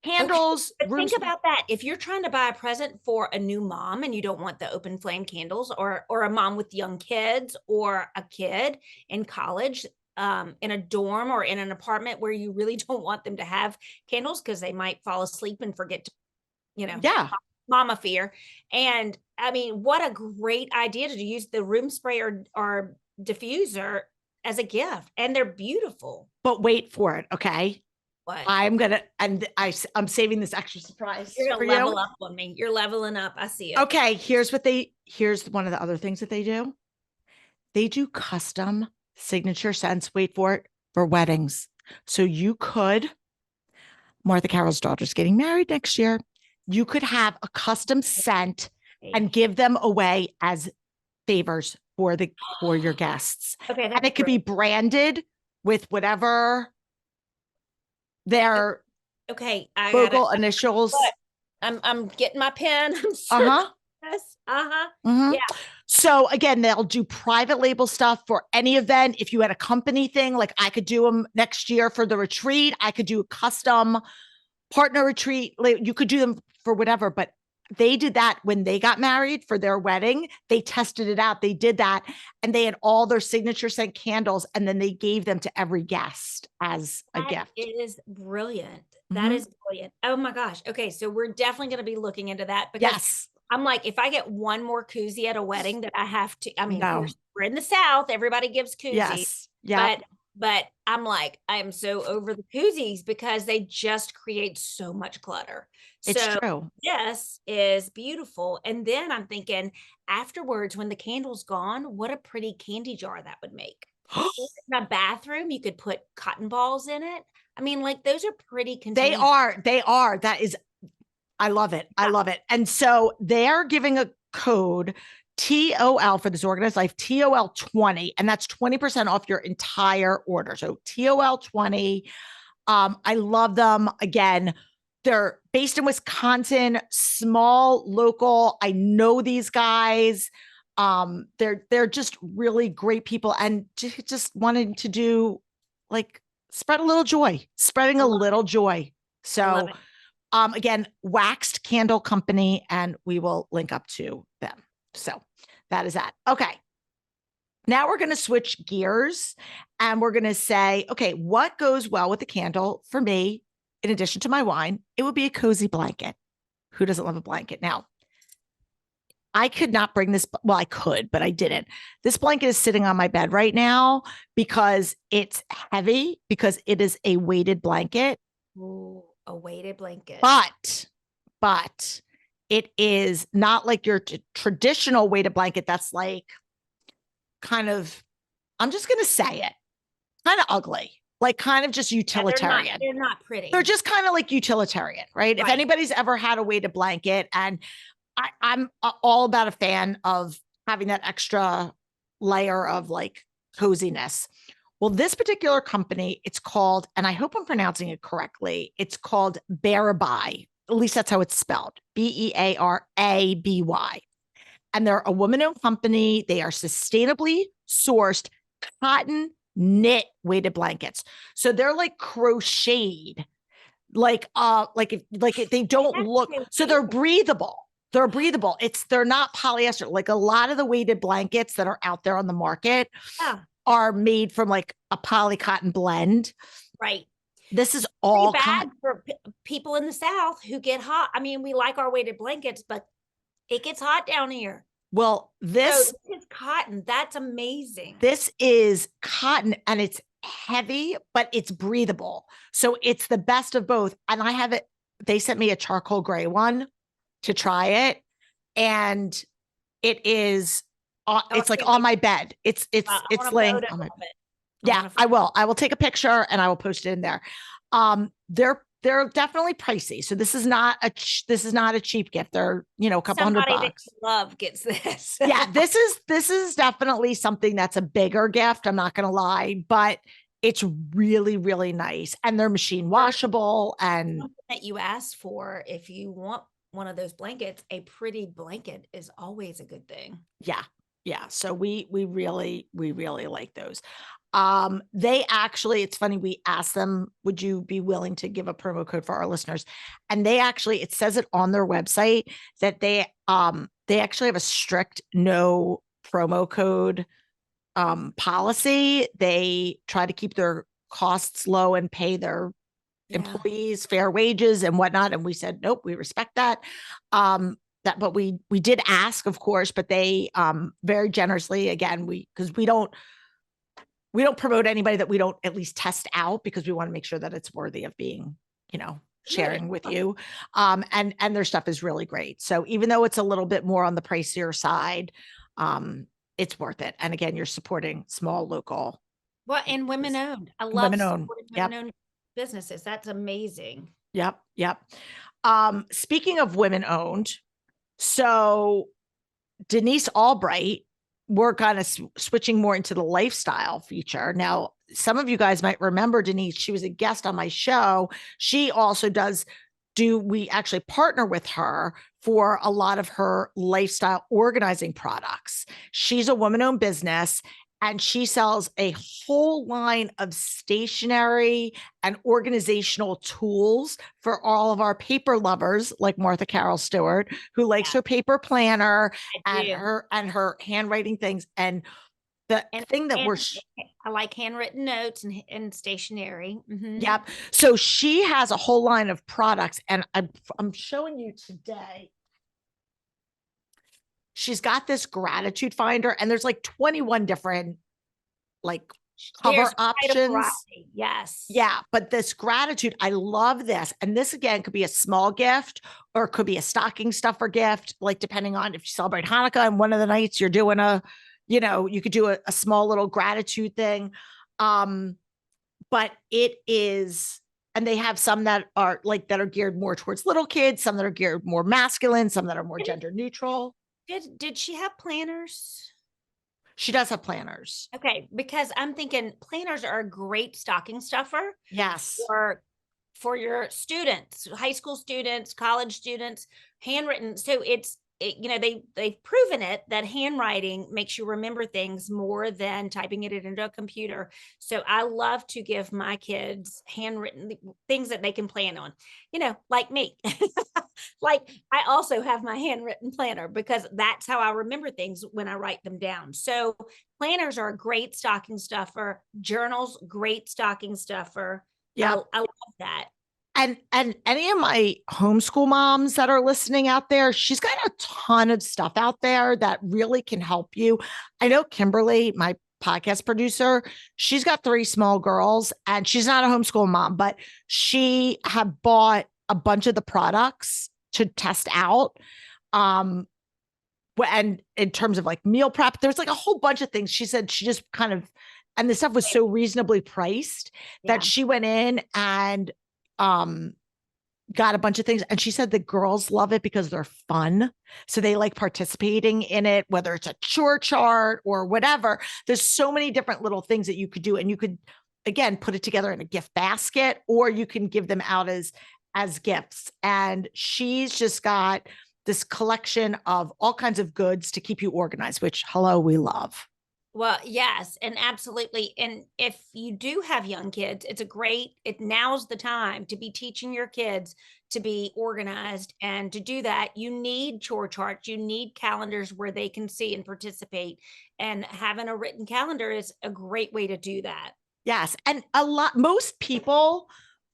candles. Okay. Think about that. If you're trying to buy a present for a new mom and you don't want the open flame candles, or a mom with young kids, or a kid in college, in a dorm or in an apartment where you really don't want them to have candles because they might fall asleep and forget to, mama fear. And I mean, what a great idea to use the room spray or diffuser as a gift. And they're beautiful. But wait for it. Okay. What? I'm I'm saving this extra surprise. You're gonna level up on me. You're leveling up. I see it. Okay. Here's one of the other things that they do. They do custom signature scents. Wait for it, for weddings. So you could, Martha Carroll's daughter's getting married next year. You could have a custom scent and give them away as favors for your guests. Okay. And it could be branded with whatever their vocal initials. I'm getting my pen. Yes. Mm-hmm. Yeah. So again, they'll do private label stuff for any event. If you had a company thing, like I could do them next year for the retreat. I could do a custom partner retreat. You could do them for whatever, but they did that when they got married for their wedding. They tested it out. They did that, and they had all their signature scent candles, and then they gave them to every guest as a gift. It is brilliant. That is brilliant. Oh my gosh. Okay. So we're definitely going to be looking into that, because I'm like, if I get one more koozie at a wedding that I have to, I mean, we're in the South, everybody gives koozies. Yes. Yeah. But I'm like, I am so over the koozies because they just create so much clutter. It's true. This is beautiful. And then I'm thinking afterwards, when the candle's gone, what a pretty candy jar that would make. In a bathroom, you could put cotton balls in it. I mean, like, those are pretty containers. They are. That is, I love it. I love it. And so they're giving a code TOL for This Organized Life, TOL 20, and that's 20% off your entire order. So TOL 20. I love them. Again, they're based in Wisconsin, small, local. I know these guys. They're just really great people, and just wanted to do, like, spreading a little joy. So, again, Waxed Candle Company, and we will link up to them. So that is that. Okay. Now we're going to switch gears, and we're going to say, okay, what goes well with the candle for me? In addition to my wine, it would be a cozy blanket. Who doesn't love a blanket? Now, I could not bring this. Well, I could, but I didn't. This blanket is sitting on my bed right now because it's heavy, because it is a weighted blanket. Ooh, a weighted blanket. But it is not like your traditional weighted blanket. That's like kind of, I'm just going to say it, kind of ugly. Like, kind of just utilitarian. They're not pretty. They're just kind of like utilitarian, right? If anybody's ever had a weighted blanket, and I'm all about a fan of having that extra layer of like coziness. Well, this particular company, it's called, and I hope I'm pronouncing it correctly, it's called Beverage. At least that's how it's spelled. Bearaby. And they're a woman-owned company. They are sustainably sourced cotton knit weighted blankets. So they're like crocheted, like if they don't look, so they're breathable. They're not polyester. Like a lot of the weighted blankets that are out there on the market are made from like a poly cotton blend. Right. This is all bad for people in the South who get hot. I mean, we like our weighted blankets, but it gets hot down here. Well, this is cotton. That's amazing. This is cotton, and it's heavy, but it's breathable. So it's the best of both. And I have it. They sent me a charcoal gray one to try it, and it is. It's like on my bed. It's laying on my bed. Yeah, I will. I will take a picture and I will post it in there. They're definitely pricey. So this is not a cheap gift. They're, a couple Somebody $100. that you love gets this. Yeah, this is definitely something that's a bigger gift. I'm not going to lie, but it's really, really nice. And they're machine washable. And Something that you asked for, if you want one of those blankets, a pretty blanket is always a good thing. yeah. Yeah. So we really like those. They actually, it's funny, we asked them, would you be willing to give a promo code for our listeners? And they actually, it says it on their website that they actually have a strict no promo code policy. They try to keep their costs low and pay their employees fair wages and whatnot. And we said, nope, we respect that. But we did ask, of course, but they very generously, again, because we don't promote anybody that we don't at least test out, because we want to make sure that it's worthy of being, sharing with you. And their stuff is really great. So even though it's a little bit more on the pricier side, it's worth it. And again, you're supporting small local. Well, and women owned. I love women-owned. women-owned businesses. That's amazing. Yep. Speaking of women owned, so Denise Albright, we're kind of switching more into the lifestyle feature. Now, some of you guys might remember Denise. She was a guest on my show. She also we actually partner with her for a lot of her lifestyle organizing products. She's a woman-owned business, and she sells a whole line of stationery and organizational tools for all of our paper lovers, like Martha Carol Stewart, who likes her paper planner and her handwriting things. And I like handwritten notes and stationery. Mm-hmm. Yep. So she has a whole line of products, and I'm showing you today. She's got this gratitude finder, and there's like 21 different cover options. Yes. Yeah. But this gratitude, I love this. And this again could be a small gift, or it could be a stocking stuffer gift, like depending on if you celebrate Hanukkah and one of the nights you're doing you could do a small little gratitude thing. But it is, and they have some that are geared more towards little kids, some that are geared more masculine, some that are more gender neutral. Did she have planners? She does have planners. Okay, because I'm thinking planners are a great stocking stuffer. Yes. For your students, high school students, college students, handwritten. So they've proven it that handwriting makes you remember things more than typing it into a computer. So I love to give my kids handwritten things that they can plan on, like me. Like I also have my handwritten planner, because that's how I remember things when I write them down. So planners are a great stocking stuffer. Journals, great stocking stuffer. Yeah, I love that. And any of my homeschool moms that are listening out there, she's got a ton of stuff out there that really can help you. I know Kimberly, my podcast producer, she's got 3 small girls, and she's not a homeschool mom, but she had bought a bunch of the products to test out. And in terms of meal prep, there's a whole bunch of things. She said she just and the stuff was so reasonably priced that she went in and got a bunch of things. And she said the girls love it because they're fun. So they like participating in it, whether it's a chore chart or whatever. There's so many different little things that you could do. And you could, again, put it together in a gift basket, or you can give them out as gifts. And she's just got this collection of all kinds of goods to keep you organized, which, hello, we love. Well, yes, and absolutely. And if you do have young kids, now's the time to be teaching your kids to be organized. And to do that, you need chore charts, you need calendars where they can see and participate. And having a written calendar is a great way to do that. Yes. And most people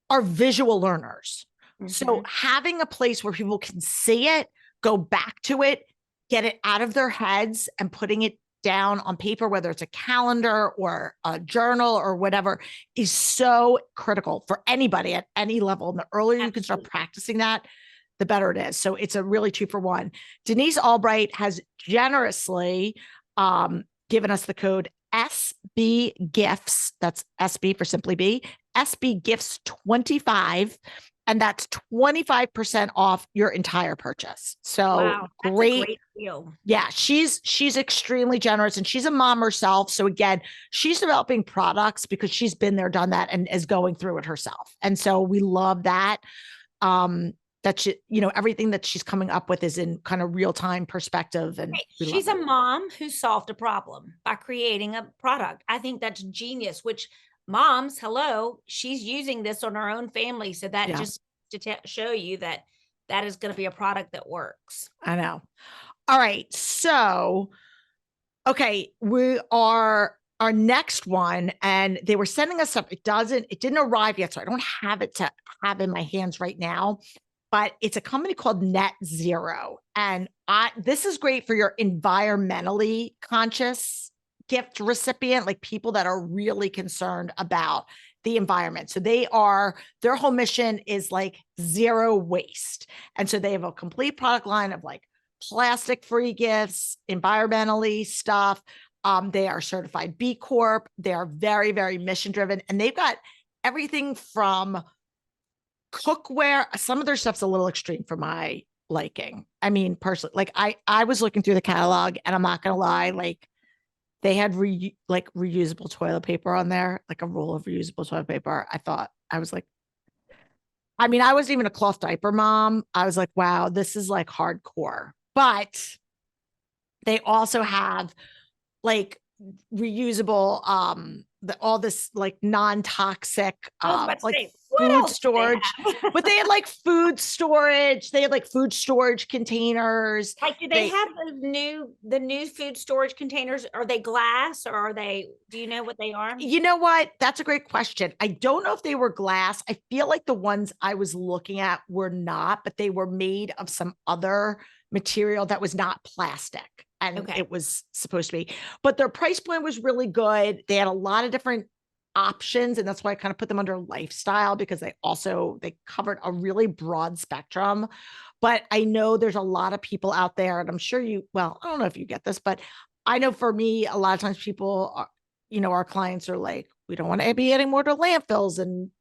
are visual learners. Mm-hmm. So having a place where people can see it, go back to it, get it out of their heads, and putting it down on paper, whether it's a calendar or a journal or whatever, is so critical for anybody at any level. And the earlier you can start practicing that, the better it is. So it's a really 2-for-1. Denise Albright has generously given us the code SB Gifts. That's SB for Simply Be. SB Gifts 25. And that's 25% off your entire purchase. So wow, that's a great deal. Yeah, she's extremely generous and she's a mom herself. So again, she's developing products because she's been there, done that, and is going through it herself. And so we love that. That she, everything that she's coming up with is in kind of real-time perspective. And she's a mom who solved a problem by creating a product. I think that's genius, which moms, hello, she's using this on her own family. So that just to show you that is going to be a product that works. I know. All right. So, okay, we are our next one, and they were sending us up. It didn't arrive yet. So I don't have it to have in my hands right now, but it's a company called Net Zero. And this is great for your environmentally conscious gift recipient, like people that are really concerned about the environment. So their whole mission is like zero waste. And so they have a complete product line of like plastic-free gifts, environmentally stuff. They are certified B Corp. They are very, very mission-driven. And they've got everything from cookware. Some of their stuff's a little extreme for my liking. I mean, personally, like I was looking through the catalog, and I'm not going to lie, like they had reusable toilet paper on there, like a roll of reusable toilet paper. I was like, I mean, I wasn't even a cloth diaper mom. I was like, wow, this is like hardcore. But they also have like reusable, all this like non-toxic, like food storage, but they had like food storage. They had like food storage containers. Like, do they have the new food storage containers? Are they glass or do you know what they are? You know what? That's a great question. I don't know if they were glass. I feel like the ones I was looking at were not, but they were made of some other material that was not plastic. And it was supposed to be, but their price point was really good. They had a lot of different options, and that's why I kind of put them under lifestyle, because they covered a really broad spectrum. But I know there's a lot of people out there, and I'm sure I don't know if you get this, but I know for me, a lot of times people are, our clients are like, we don't want to be adding more to landfills, and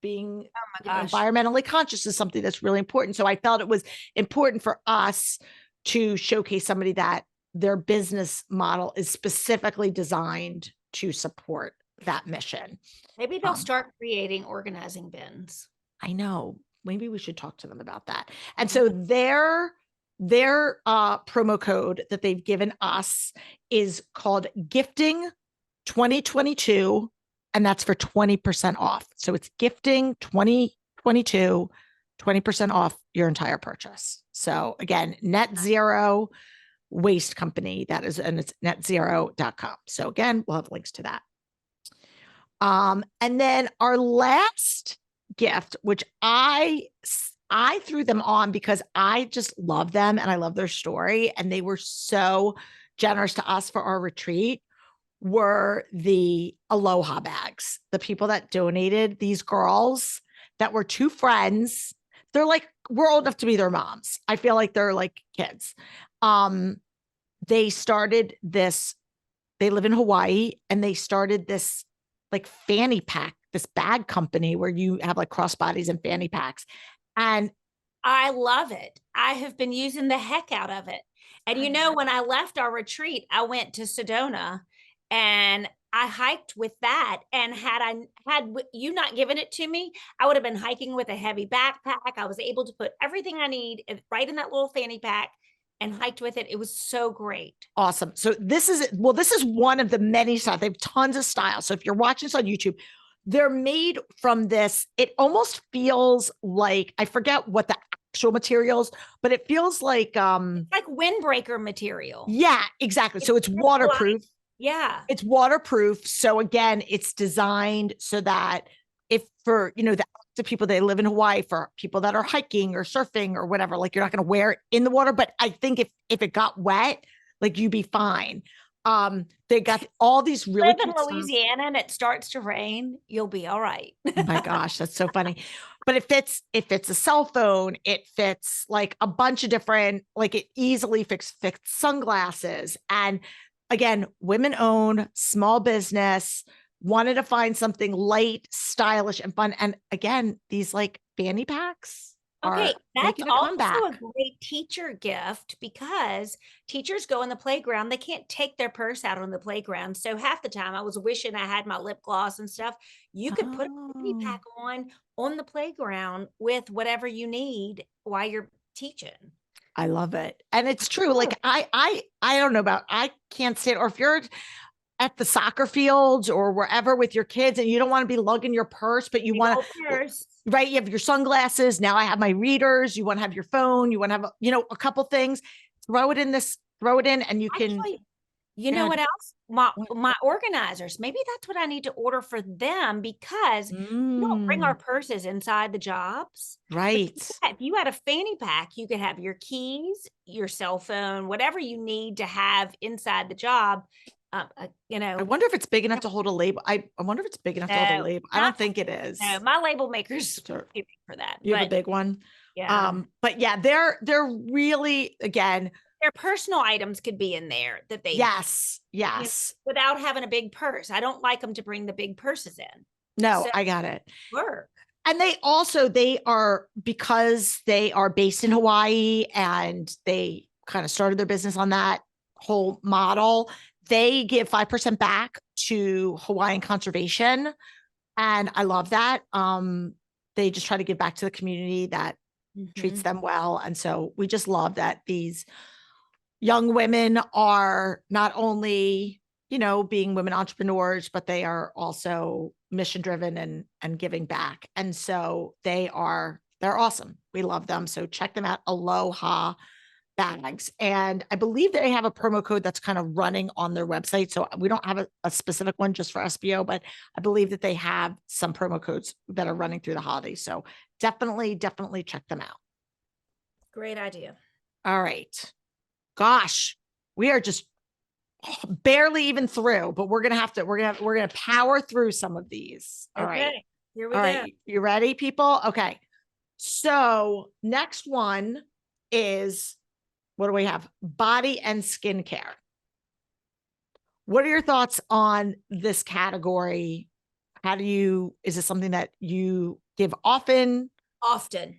being environmentally conscious is something that's really important. So I felt it was important for us to showcase somebody that their business model is specifically designed to support that mission. Maybe they'll start creating organizing bins. I know. Maybe we should talk to them about that. And so their promo code that they've given us is called Gifting 2022, and that's for 20% off. So it's Gifting 2022, 20% off your entire purchase. So again, Net Zero Waste Company, and it's netzero.com. So again, we'll have links to that. And then our last gift, which I threw them on because I just love them and I love their story, and they were so generous to us for our retreat, were the Aloha bags. The people that donated, these girls that were two friends, they're like, we're old enough to be their moms. I feel like they're like kids. They started this, they live in Hawaii, and they started this like fanny pack, this bag company where you have like crossbodies and fanny packs. And I love it. I have been using the heck out of it. And when I left our retreat, I went to Sedona and I hiked with that. And had you not given it to me, I would have been hiking with a heavy backpack. I was able to put everything I need right in that little fanny pack and hiked with it. It was so great. Awesome. So this is one of the many styles. They have tons of styles. So if you're watching this on YouTube, they're made from this. It almost feels like, I forget what the actual materials, but it feels like windbreaker material. Yeah, exactly. So it's waterproof. Yeah. It's waterproof. So again, it's designed so that if for, the people that live in Hawaii, for people that are hiking or surfing or whatever, like you're not going to wear it in the water. But I think if it got wet, like you'd be fine. They got all these really live in Louisiana and it starts to rain, you'll be all right. Oh my gosh, that's so funny. But it fits a cell phone, it fits like a bunch of different, like it easily fits sunglasses. And again, women owned, small business, wanted to find something light, stylish, and fun. And again, these like fanny packs Okay, are that's making a also comeback. a great teacher gift because teachers go in the playground. They can't take their purse out on the playground. So half the time I was wishing I had my lip gloss and stuff. You could put a fanny Oh, pack on the playground with whatever you need while you're teaching. I love it. And it's true. Like I don't know about, I can't stand, or if you're at the soccer fields or wherever with your kids and you don't want to be lugging your purse, but you Big want old to, purse. right? You have your sunglasses. Now I have my readers. You want to have your phone. You want to have, a couple things, throw it in and you can, Actually, you know God, what else? My what? my organizers. Maybe that's what I need to order for them because we don't bring our purses inside the jobs. But Right. if you had a fanny pack, you could have your keys, your cell phone, whatever you need to have inside the job. I wonder if it's big enough to hold a label. I wonder if it's big enough to hold a No, label. I don't not think it no. is. My label maker's too Sure. big for that. You have a But big one. yeah, But yeah, they're really, again, their personal items could be in there that they yes, yes. without having a big purse. I don't like them to bring the big purses in. No, So I got it. work. And they are, because they are based in Hawaii and they kind of started their business on that whole model. They give 5% back to Hawaiian conservation. And I love that. They just try to give back to the community that treats them well. And so we just love that these young women are not only, being women entrepreneurs, but they are also mission driven and giving back. And so they're awesome. We love them. So check them out. Aloha Bags. And I believe they have a promo code that's kind of running on their website. So we don't have a specific one just for SBO, but I believe that they have some promo codes that are running through the holidays. So definitely check them out. Great idea. All right. Gosh, we are just barely even through, but we're gonna power through some of these. All right. Here we All go. right. You ready, people? Okay. So next one is, what do we have? Body and skincare. What are your thoughts on this category? Is this something that you give often? Often,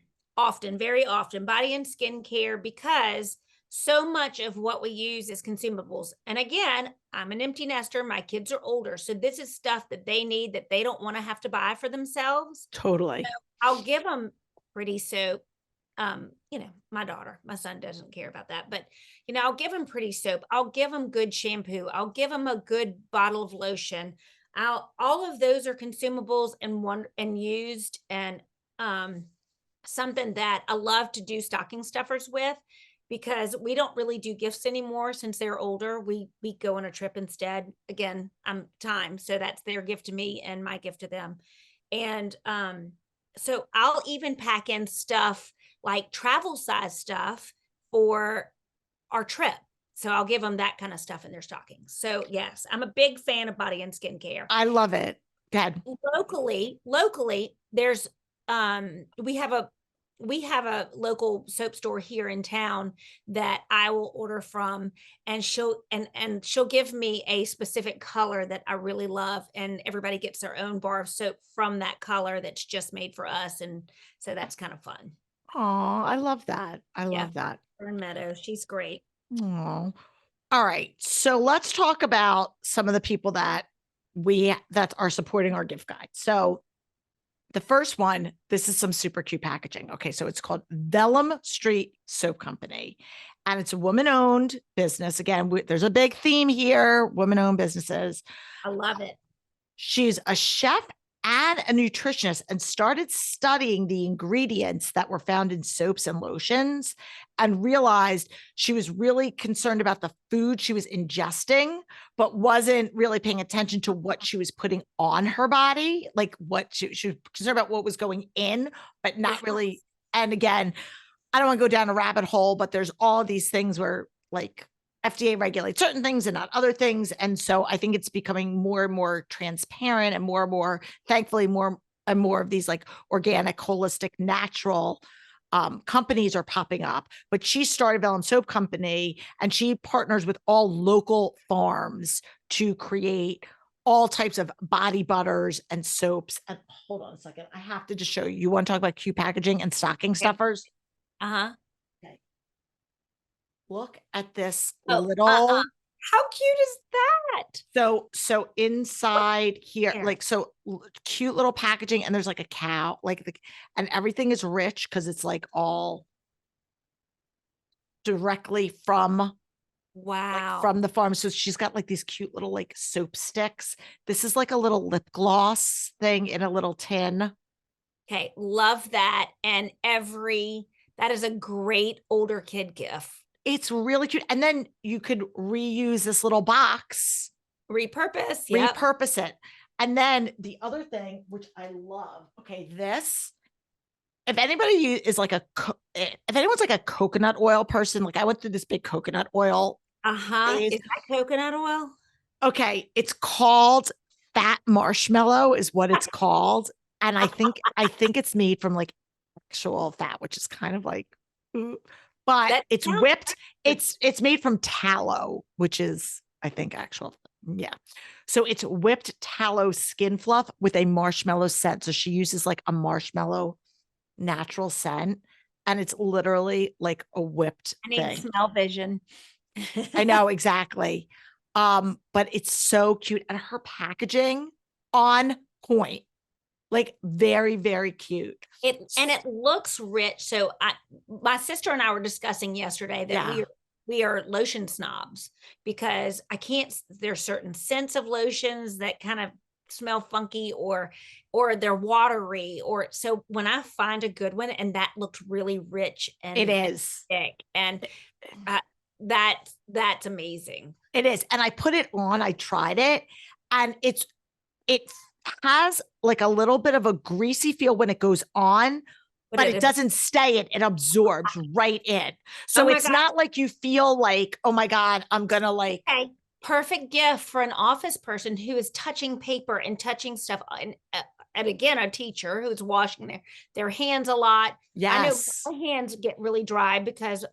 very often, body and skincare, because so much of what we use is consumables. And again, I'm an empty nester. My kids are older. So this is stuff that they need that they don't want to have to buy for themselves. Totally. So I'll give them pretty soap. My son doesn't care about that, but I'll give them pretty soap. I'll give them good shampoo. I'll give them a good bottle of lotion. All of those are consumables and used, and something that I love to do stocking stuffers with, because we don't really do gifts anymore since they're older. We go on a trip instead. Again, I'm time, so that's their gift to me and my gift to them. And so I'll even pack in stuff like travel size stuff for our trip. So I'll give them that kind of stuff in their stockings. So yes, I'm a big fan of body and skincare. I love it. Go ahead. Locally, there's we have a local soap store here in town that I will order from, and she'll give me a specific color that I really love, and everybody gets their own bar of soap from that color that's just made for us, and so that's kind of fun. Oh, I love that. I love that. Fern Meadow, she's great. Oh, all right. So let's talk about some of the people that are supporting our gift guide. So the first one, this is some super cute packaging. Okay. So it's called Vellum Street Soap Company, and it's a woman-owned business. Again, there's a big theme here, women-owned businesses. I love it. She's a chef and a nutritionist, and started studying the ingredients that were found in soaps and lotions, and realized she was really concerned about the food she was ingesting, but wasn't really paying attention to what she was putting on her body. Like what she was concerned about what was going in, but not really. And again, I don't want to go down a rabbit hole, but there's all these things where like FDA regulates certain things and not other things. And so I think it's becoming more and more transparent, and more, thankfully, more and more of these like organic, holistic, natural companies are popping up, but she started Vellum Soap Company and she partners with all local farms to create all types of body butters and soaps. And hold on a second, I have to just show you. You want to talk about cute packaging and stocking stuffers? Okay. Look at this little. How cute is that? So inside here, like, so cute little packaging, and there's like a cow, and everything is rich because it's like all directly from from the farm. So she's got like these cute little like soap sticks. This is like a little lip gloss thing in a little tin. Okay, love that. And that is a great older kid gift. It's really cute. And then you could reuse this little box. Repurpose it. And then the other thing, which I love, okay, this, if anybody is like if anyone's like a coconut oil person, like I went through this big coconut oil. Is that coconut oil? Okay. It's called fat marshmallow is what it's called. And I think it's made from like actual fat, which is kind of like, but it's whipped. It's made from tallow, which is, I think, actual. Yeah. So it's whipped tallow skin fluff with a marshmallow scent. So she uses like a marshmallow natural scent. And it's literally like a whipped thing. Smell vision. I know, exactly. But it's so cute. And her packaging on point. Like very, very cute. It looks rich. So my sister and I were discussing yesterday that we are lotion snobs because there's certain scents of lotions that kind of smell funky or they're watery, or so when I find a good one and that looks really rich and it is thick, and that's amazing. It is. And I put it on, I tried it, and it has like a little bit of a greasy feel when it goes on, but it doesn't stay in. It absorbs right in. So it's not like you feel like, oh my God, I'm going to like. Okay. Perfect gift for an office person who is touching paper and touching stuff. And again, a teacher who's washing their hands a lot. Yes. I know my hands get really dry because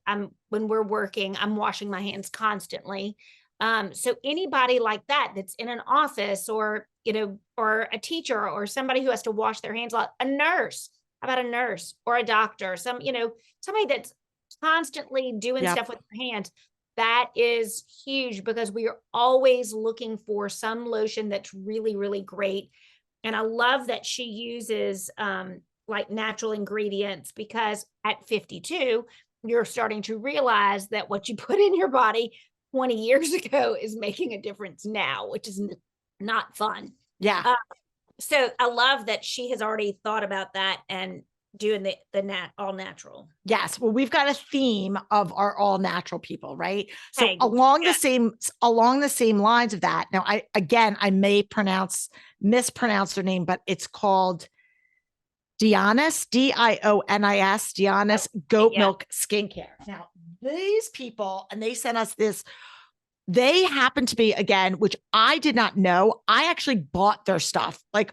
when we're working, I'm washing my hands constantly. So anybody like that's in an office or a teacher or somebody who has to wash their hands a lot, a nurse, how about a nurse or a doctor, somebody that's constantly doing stuff with their hands, that is huge because we are always looking for some lotion that's really, really great. And I love that she uses like natural ingredients because at 52, you're starting to realize that what you put in your body 20 years ago is making a difference now, which is not fun. Yeah. So I love that she has already thought about that and doing the all natural. Yes. Well, we've got a theme of our all natural people, right? So along the same lines of that. Now, I may mispronounce their name, but it's called Dionis, Dionis, Dionis Goat Milk Skincare. Now, these people, and they sent us this. They happen to be, again, which I did not know. I actually bought their stuff like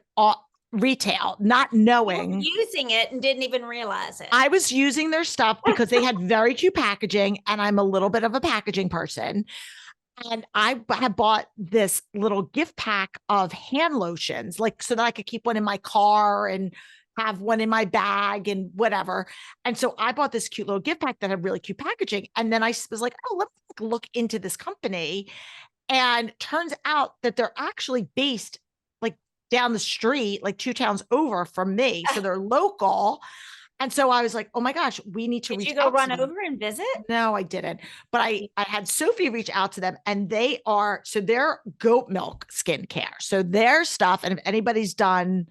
retail, not knowing. Using it and didn't even realize it. I was using their stuff because they had very cute packaging, and I'm a little bit of a packaging person. And I had bought this little gift pack of hand lotions, like so that I could keep one in my car and have one in my bag and whatever. And so I bought this cute little gift pack that had really cute packaging. And then I was like, oh, let's look into this company. And turns out that they're actually based like down the street, like 2 towns over from me. So they're local. And so I was like, oh my gosh, we need to reach out. Did you go run over and visit? No, I didn't. But I had Sophie reach out to them, and they're goat milk skincare. So their stuff, and if anybody's done,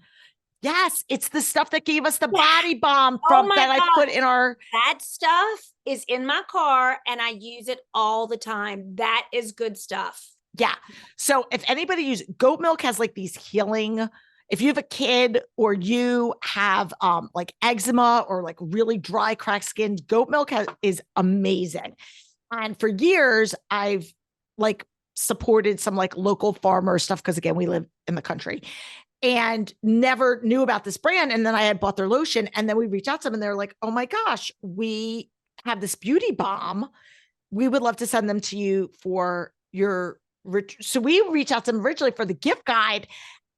yes, it's the stuff that gave us the body balm I put in our. That stuff is in my car and I use it all the time. That is good stuff. Yeah. So if anybody uses goat milk, has like these healing. If you have a kid or you have like eczema or like really dry, cracked skin, goat milk is amazing. And for years, I've like supported some like local farmer stuff because again, we live in the country. and never knew about this brand. And then I had bought their lotion, and then we reached out to them and they're like, oh my gosh, we have this beauty bomb. We would love to send them to you for your retreat. So we reached out to them originally for the gift guide.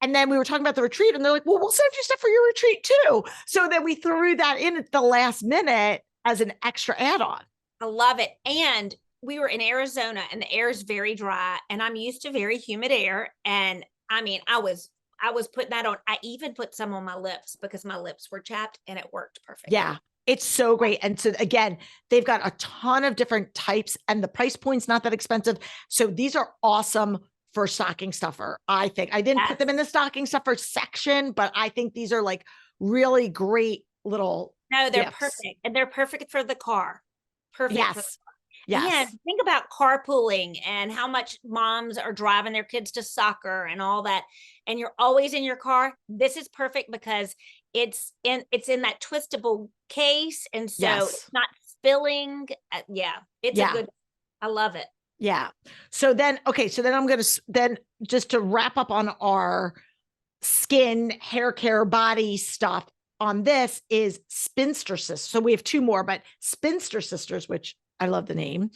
And then we were talking about the retreat, and they're like, well, we'll send you stuff for your retreat too. So then we threw that in at the last minute as an extra add-on. I love it. And we were in Arizona, and the air is very dry, and I'm used to very humid air. And I mean, I was putting that on. I even put some on my lips because my lips were chapped, and it worked perfect. Yeah. It's so great. And so again, they've got a ton of different types, and the price point's not that expensive. So these are awesome for stocking stuffer. I think I didn't put them in the stocking stuffer section, but I think these are like really great little. No, they're gifts. perfect. And they're perfect for the car. Perfect. Yes. For the car. Yes. And think about carpooling and how much moms are driving their kids to soccer and all that. And you're always in your car. This is perfect because it's in that twistable case. And so it's not spilling. It's a good, I love it. Yeah. So then I'm going to, then just to wrap up on our skin, hair care, body stuff on this is Spinster Sisters. So we have two more, but Spinster Sisters, which I love the name.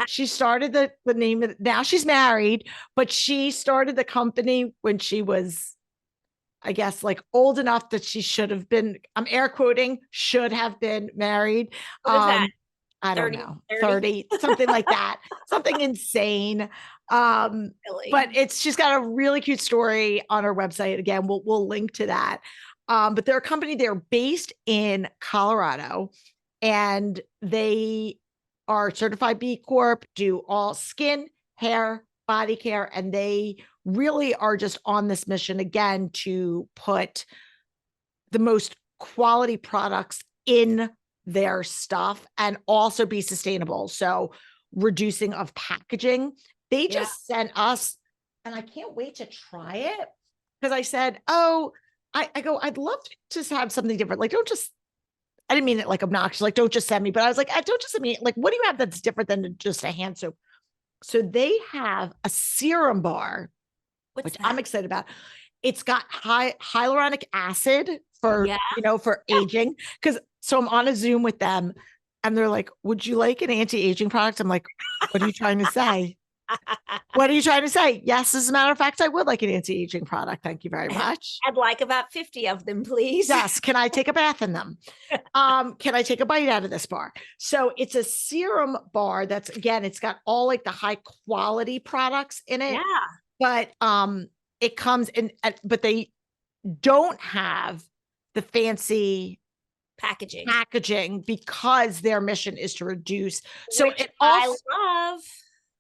She started the name of, now she's married, but she started the company when she was, I guess, like old enough that she should have been, I'm air quoting, should have been married. What is that? I don't know, 30, something like that, something insane. Really? But she's got a really cute story on her website. Again, we'll link to that. But they're a company, they're based in Colorado, and they are certified B Corp, do all skin, hair, body care, and they really are just on this mission again to put the most quality products in their stuff and also be sustainable. So reducing of packaging. They just sent us, and I can't wait to try it because I said, I'd love to just have something different. Like, I didn't mean it like obnoxious, like don't just send me, but I was like, don't just send me, like, what do you have that's different than just a hand soap? So they have a serum bar, which I'm excited about. It's got hyaluronic acid for, for aging. So I'm on a Zoom with them and they're like, would you like an anti-aging product? I'm like, what are you trying to say? What are you trying to say? Yes, as a matter of fact, I would like an anti-aging product. Thank you very much. I'd like about 50 of them, please. Yes. Can I take a bath in them? Can I take a bite out of this bar? So it's a serum bar that's, again, it's got all like the high quality products in it. Yeah. But it comes in, but they don't have the fancy packaging because their mission is to reduce. So which I love.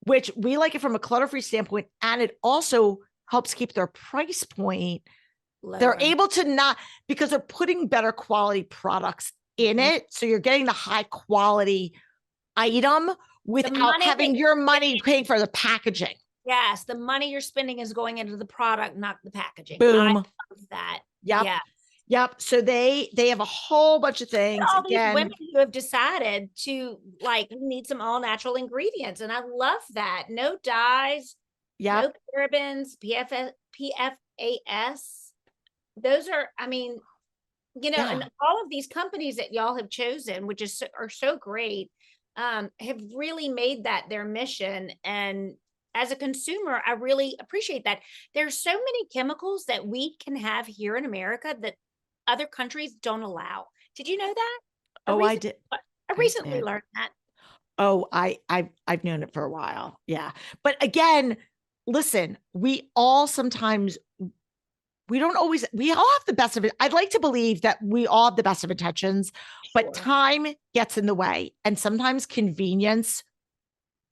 Which we like it from a clutter-free standpoint, and it also helps keep their price point lower. They're able to not, because they're putting better quality products in it. So you're getting the high quality item without having your money paying for the packaging. Yes. The money you're spending is going into the product, not the packaging. Boom. I love that. Yep. Yeah. Yep. So they have a whole bunch of things. All these women who have decided to need some all natural ingredients. And I love that. No dyes, no parabens, PFAS. Those are, and all of these companies that y'all have chosen, which are so great, have really made that their mission. And as a consumer, I really appreciate that. There's so many chemicals that we can have here in America that other countries don't allow. Did you know that? I did. I recently learned that. Oh, I've known it for a while. Yeah. But again, listen, we all have the best of it. I'd like to believe that we all have the best of intentions, but time gets in the way, and sometimes convenience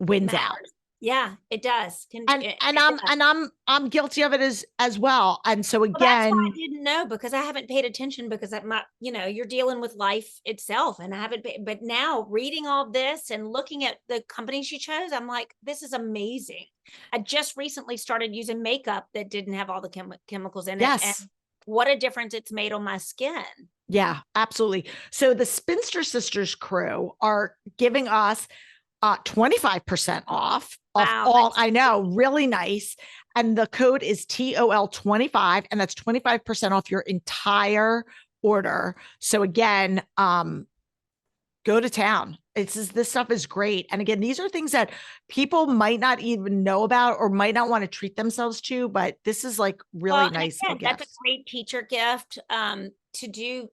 wins out. Yeah, it does. I'm guilty of it as well. And so again, that's why I didn't know, because I haven't paid attention, because you're dealing with life itself, and I haven't. But now reading all this and looking at the companies you chose, I'm like, this is amazing. I just recently started using makeup that didn't have all the chemicals in it. Yes. And what a difference it's made on my skin. Yeah, absolutely. So the Spinster Sisters crew are giving us 25% off. Wow, all, I know, really nice. And the code is TOL25, and that's 25% off your entire order. So again, go to town. This stuff is great. And again, these are things that people might not even know about or might not want to treat themselves to, but this is like really nice. Again, that's a great teacher gift to do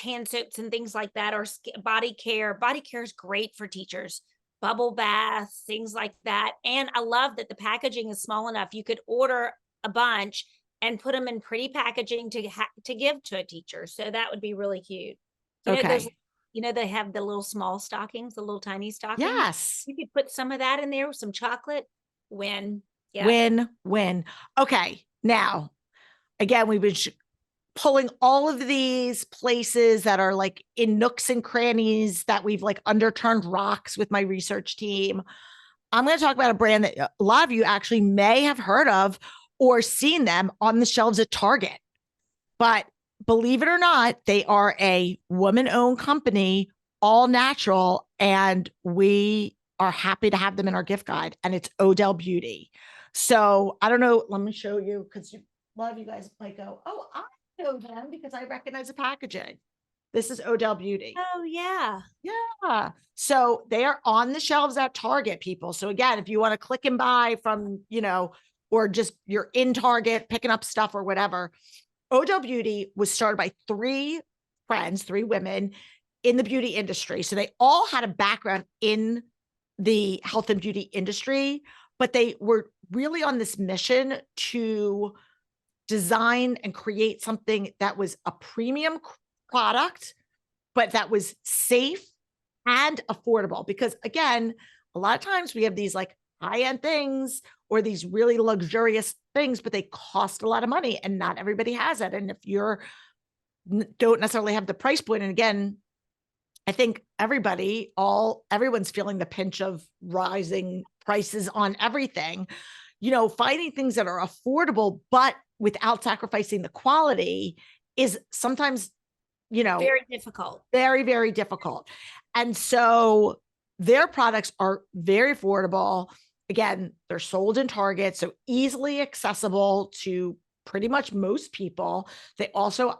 hand soaps and things like that, or body care. Body care is great for teachers. Bubble baths, things like that. And I love that the packaging is small enough. You could order a bunch and put them in pretty packaging to give to a teacher. So that would be really cute. They have the little small stockings, the little tiny stockings. Yes. You could put some of that in there with some chocolate. Win. Yeah. Win. Okay. Now, again, we've been pulling all of these places that are like in nooks and crannies that we've like underturned rocks with my research team. I'm going to talk about a brand that a lot of you actually may have heard of or seen them on the shelves at Target. But believe it or not, they are a woman-owned company, all natural, and we are happy to have them in our gift guide, and it's Odell Beauty. So I don't know. Let me show you, because a lot of you guys might go, oh, I know them because I recognize the packaging. This is Odell Beauty. Oh, yeah. Yeah. So they are on the shelves at Target, people. So again, if you want to click and buy from, or just you're in Target picking up stuff or whatever, Odell Beauty was started by three women in the beauty industry. So they all had a background in the health and beauty industry, but they were really on this mission to design and create something that was a premium product, but that was safe and affordable. Because again, a lot of times we have these like high-end things or these really luxurious things, but they cost a lot of money and not everybody has it. And if don't necessarily have the price point, and again, I think everyone's feeling the pinch of rising prices on everything, finding things that are affordable, but without sacrificing the quality is sometimes, very difficult, very, very difficult. And so their products are very affordable. Again, they're sold in Target, so easily accessible to pretty much most people. They also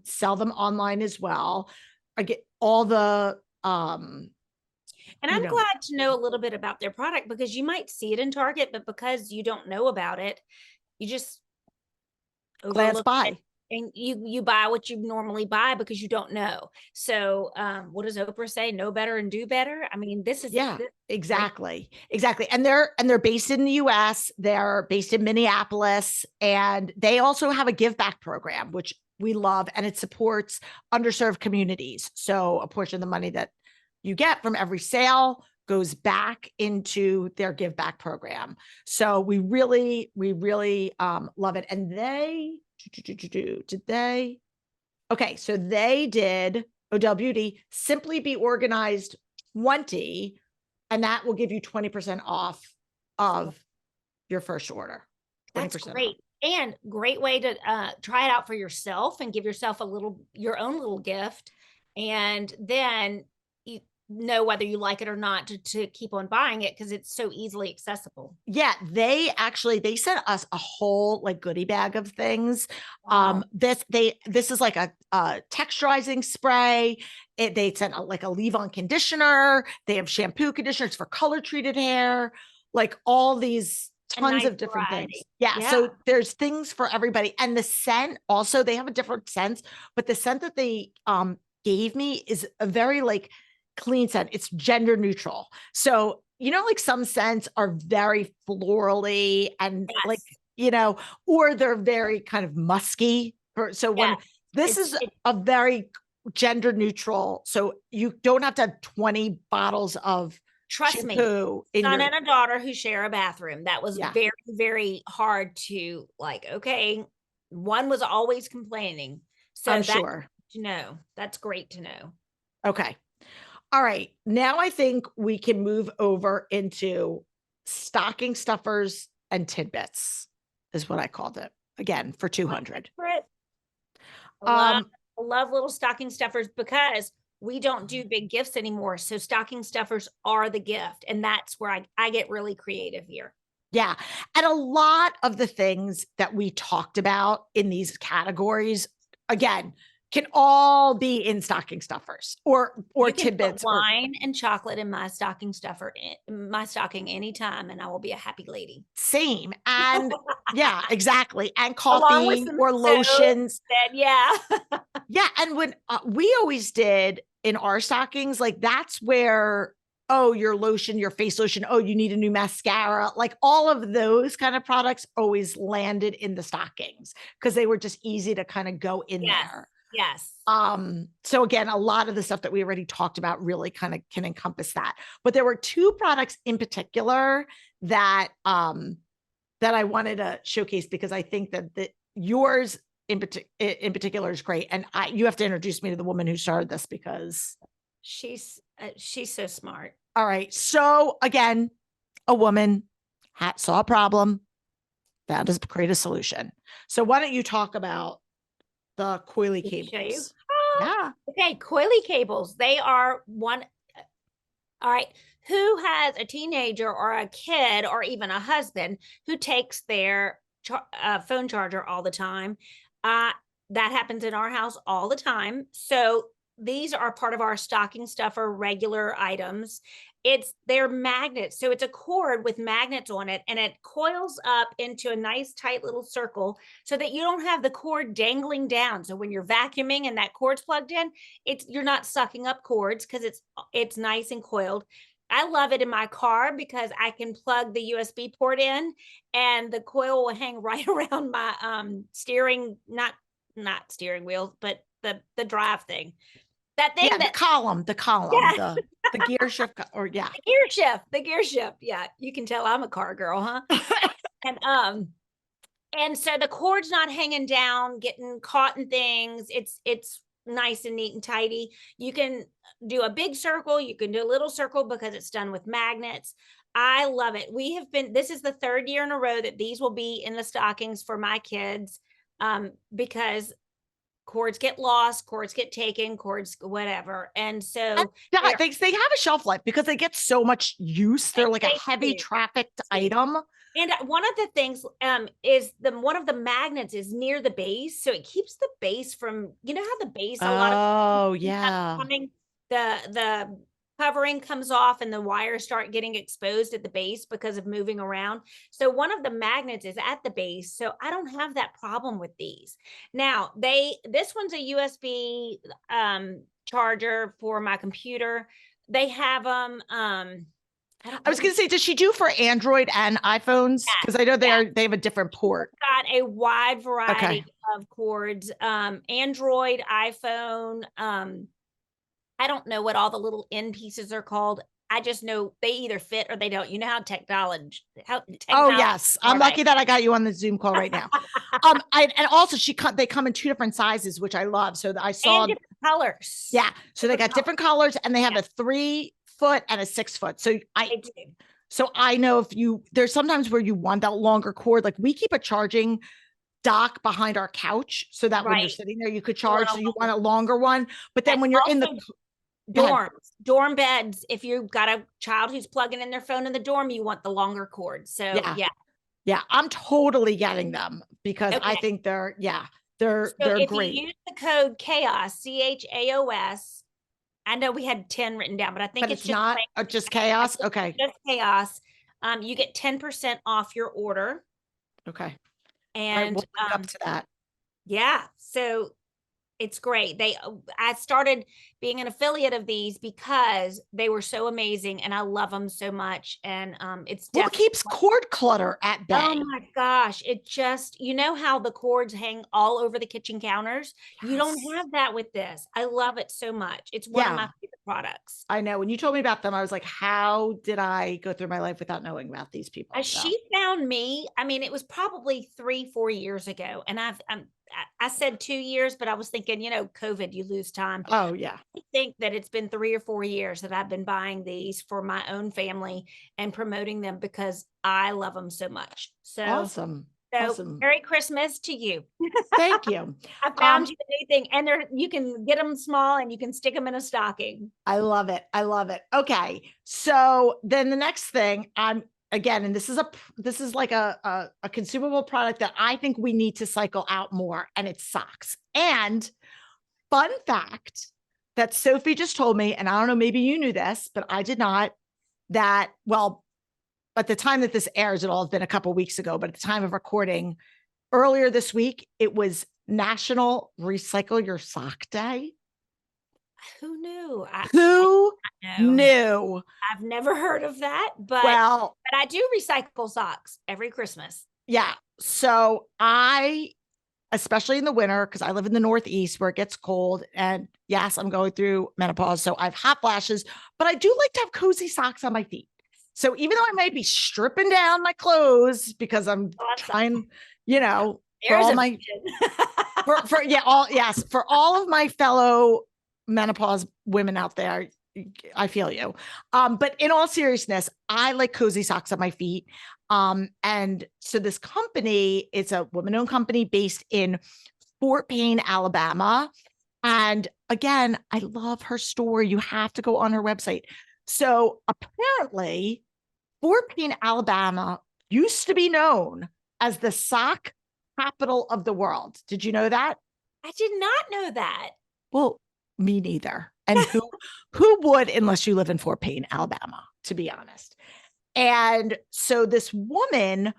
sell them online as well. I get all the and I'm glad to know a little bit about their product, because you might see it in Target, but because you don't know about it, you just glance by. And you buy what you normally buy because you don't know. So what does Oprah say? Know better and do better. I mean, exactly. And they're based in the US. They're based in Minneapolis, and they also have a give back program, which we love, and it supports underserved communities. So a portion of the money that you get from every sale goes back into their give back program. So we really love it. And so they did Odell Beauty Simply Be Organized 20, and that will give you 20% off of your first order. That's great. Off. And great way to try it out for yourself and give yourself your own little gift. And then you know whether you like it or not to keep on buying it, because it's so easily accessible. Yeah, they sent us a whole like goodie bag of things. Wow. This is like a texturizing spray. They sent like a leave-on conditioner. They have shampoo conditioners for color treated hair, like all these tons of different things. Yeah. So there's things for everybody. And the scent also, they have a different scent, but the scent that they gave me is a very like clean scent. It's gender neutral. So, like some scents are very florally and like, or they're very kind of musky. This is a very gender neutral. So you don't have to have 20 bottles of Trust me, son and a daughter who share a bathroom. That was very, very hard to like, okay. One was always complaining. So I'm sure. That's great to know. Okay. All right. Now I think we can move over into stocking stuffers and tidbits is what I called it. Again, for 200. I love little stocking stuffers because we don't do big gifts anymore. So stocking stuffers are the gift. And that's where I get really creative here. Yeah. And a lot of the things that we talked about in these categories, again, can all be in stocking stuffers or You can put tidbits or wine and chocolate in my stocking stuffer, in my stocking anytime, and I will be a happy lady. same. And yeah, exactly. And Along with coffee some or soap, lotions. yeah. Yeah. And when we always did in our stockings, like that's where, oh, your lotion, your face lotion, oh, you need a new mascara. Like all of those kind of products always landed in the stockings because they were just easy to kind of go in Yes. there. Yes. So again, a lot of the stuff that we already talked about really kind of can encompass that. But there were two products in particular that that I wanted to showcase because I think that yours in particular is great. And you have to introduce me to the woman who started this because She's so smart. all right. So again, a woman saw a problem, found us create a solution. So why don't you talk about the coily Can I show you? cables? Yeah. Okay, coily cables. They are one. All right. Who has a teenager or a kid or even a husband who takes their phone charger all the time? That happens in our house all the time. So these are part of our stocking stuffer regular items. They're magnets. So it's a cord with magnets on it and it coils up into a nice tight little circle so that you don't have the cord dangling down. So when you're vacuuming and that cord's plugged in, you're not sucking up cords because it's nice and coiled. I love it in my car because I can plug the USB port in and the coil will hang right around my steering, not steering wheel, but the drive thing. That thing Yeah, that the column, yeah. the gear shift or yeah. The gear shift. Yeah, you can tell I'm a car girl, huh? And so the cord's not hanging down, getting caught in things. It's nice and neat and tidy. You can do a big circle, you can do a little circle because it's done with magnets. I love it. This is the third year in a row that these will be in the stockings for my kids because cords get lost, cords get taken, cords whatever. And so yeah, they have a shelf life because they get so much use. They're like a heavy do. trafficked item. And one of the things is one of the magnets is near the base, so it keeps the base from, you know how the base a lot of Oh yeah. coming, the covering comes off and the wires start getting exposed at the base because of moving around. So one of the magnets is at the base, so I don't have that problem with these. Now this one's a USB charger for my computer. They have them. I was going to say, does she do for Android and iPhones? Because I know they have a different port. Got a wide variety of cords. Android, iPhone. I don't know what all the little end pieces are called. I just know they either fit or they don't. You know how technology. Oh yes, I'm lucky that I got you on the Zoom call right now. And also they come in two different sizes, which I love. So I saw and different colors. Yeah, so they got different colors, and they have a 3 foot and a 6 foot. So I know there's sometimes where you want that longer cord. Like we keep a charging dock behind our couch so that when you're sitting there, you could charge. So you want a longer one. But then when you're in the dorm beds, if you've got a child who's plugging in their phone in the dorm, you want the longer cord. So yeah, I'm totally getting them because I think they're great. If you use the code CHAOS, CHAOS, I know we had 10 written down, but I think it's not just chaos. Okay. Just chaos. You get 10% off your order. Okay. And we'll link up to that. Yeah. So it's great. I started being an affiliate of these because they were so amazing and I love them so much. And it keeps cord clutter at bay. Oh my gosh. It just, you know how the cords hang all over the kitchen counters? Yes. You don't have that with this. I love it so much. It's one of my favorite products. I know. When you told me about them, I was like, how did I go through my life without knowing about these people? She found me. I mean, it was probably 3-4 years ago. And I said 2 years, but I was thinking, COVID, you lose time. Oh yeah. I think that it's been 3 or 4 years that I've been buying these for my own family and promoting them because I love them so much. So awesome. Merry Christmas to you. Thank you. I found you a new thing, and you can get them small and you can stick them in a stocking. I love it. Okay. So then the next thing, again, and this is like a consumable product that I think we need to cycle out more, and it's socks. And fun fact that Sophie just told me, and I don't know, maybe you knew this, but I did not, that, well, at the time that this airs, it'll have been a couple weeks ago, but at the time of recording earlier this week, it was National Recycle Your Sock Day. Who knew? Who I knew? I've never heard of that, but I do recycle socks every Christmas. Yeah. So I, especially in the winter, because I live in the Northeast where it gets cold, and yes, I'm going through menopause, so I have hot flashes, but I do like to have cozy socks on my feet. So even though I might be stripping down my clothes because I'm trying, for all my for all of my fellow menopause women out there, I feel you. But in all seriousness, I like cozy socks on my feet. And so this company, it's a woman-owned company based in Fort Payne, Alabama. And again, I love her store. You have to go on her website. So apparently, Fort Payne, Alabama used to be known as the sock capital of the world. Did you know that? I did not know that. Well, me neither. And who would, unless you live in Fort Payne, Alabama, to be honest. And so this woman,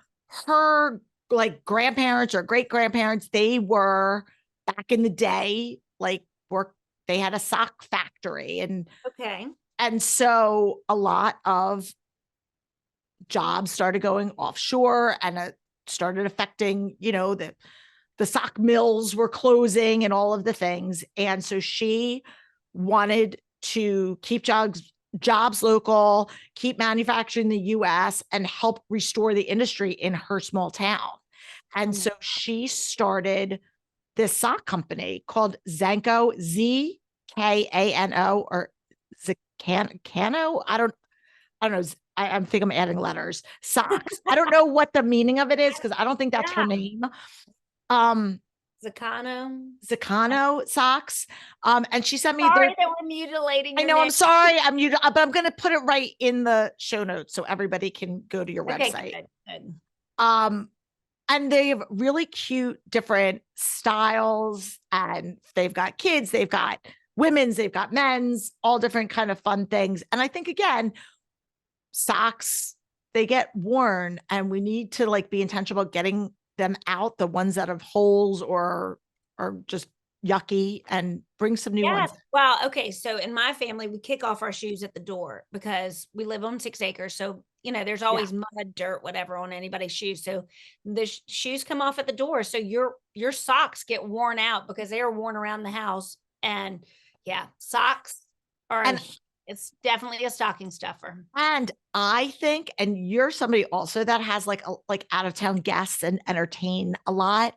her like grandparents or great grandparents, they were back in the day, they had a sock factory. And so a lot of jobs started going offshore, and it started affecting, the sock mills were closing and all of the things. And so she wanted to keep jobs local, keep manufacturing in the US, and help restore the industry in her small town. And so she started this sock company called Zkano, Zkano, or Zkano. I don't know. I think I'm adding letters. Socks. I don't know what the meaning of it is, because I don't think that's her name. Zkano Socks. And she sent me. Sorry that we're mutilating. I know. I'm sorry. But I'm going to put it right in the show notes so everybody can go to your website. Good. And they have really cute, different styles, and they've got kids, they've got women's, they've got men's, all different kind of fun things. And I think, again, socks, they get worn, and we need to be intentional about getting them out, the ones that have holes or are just yucky, and bring some new ones. Well, okay. So in my family, we kick off our shoes at the door because we live on 6 acres. So, there's always mud, dirt, whatever on anybody's shoes. So the shoes come off at the door. So your socks get worn out because they are worn around the house. And socks it's definitely a stocking stuffer. And I think, and you're somebody also that has like out of town guests and entertain a lot.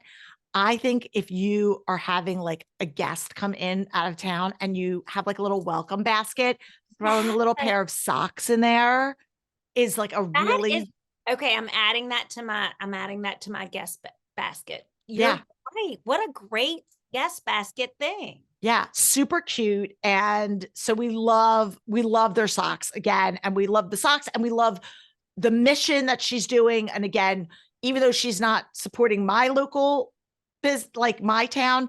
I think if you are having like a guest come in out of town and you have like a little welcome basket, throwing a little pair of socks in there is like a really okay. I'm adding that to my guest basket. You're right. What a great guest basket thing. Yeah, super cute. And so we love their socks again. And we love the socks, and we love the mission that she's doing. And again, even though she's not supporting my local like my town,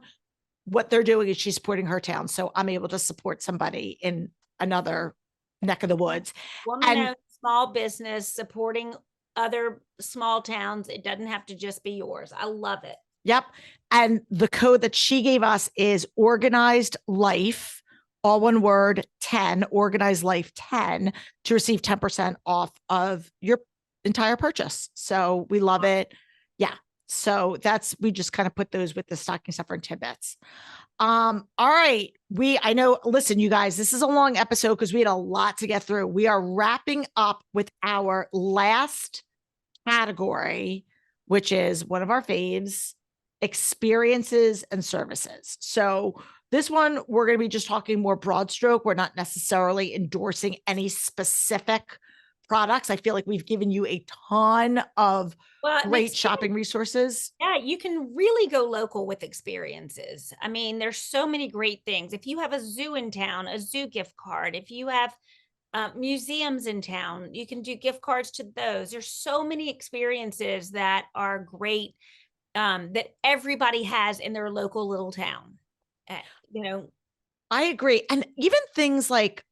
what they're doing is she's supporting her town. So I'm able to support somebody in another neck of the woods. Woman-owned small business supporting other small towns. It doesn't have to just be yours. I love it. Yep. And the code that she gave us is Organized Life, all one word, 10, Organized Life 10, to receive 10% off of your entire purchase. So we love it. Yeah. So we just kind of put those with the stocking stuffer and tidbits. All right. I know, listen, you guys, this is a long episode because we had a lot to get through. We are wrapping up with our last category, which is one of our faves, experiences and services. So this one, we're going to be just talking more broad stroke. We're not necessarily endorsing any specific products. I feel like we've given you a ton of great shopping resources. Yeah, you can really go local with experiences. I mean, there's so many great things. If you have a zoo in town, a zoo gift card. If you have museums in town. You can do gift cards to those. There's so many experiences that are great, that everybody has in their local little town. Uh, you know, I agree. And even things like,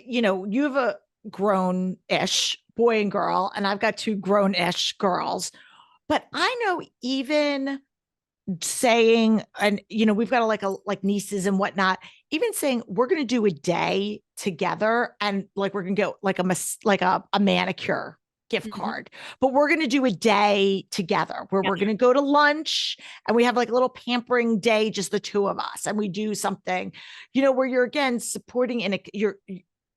you have a grown-ish boy and girl, and I've got two grown-ish girls. But I know even saying, and we've got like nieces and whatnot, even saying we're going to do a day together, and like we're going to go like a manicure gift card, but we're going to do a day together where we're going to go to lunch, and we have like a little pampering day, just the two of us, and we do something, where you're again supporting, and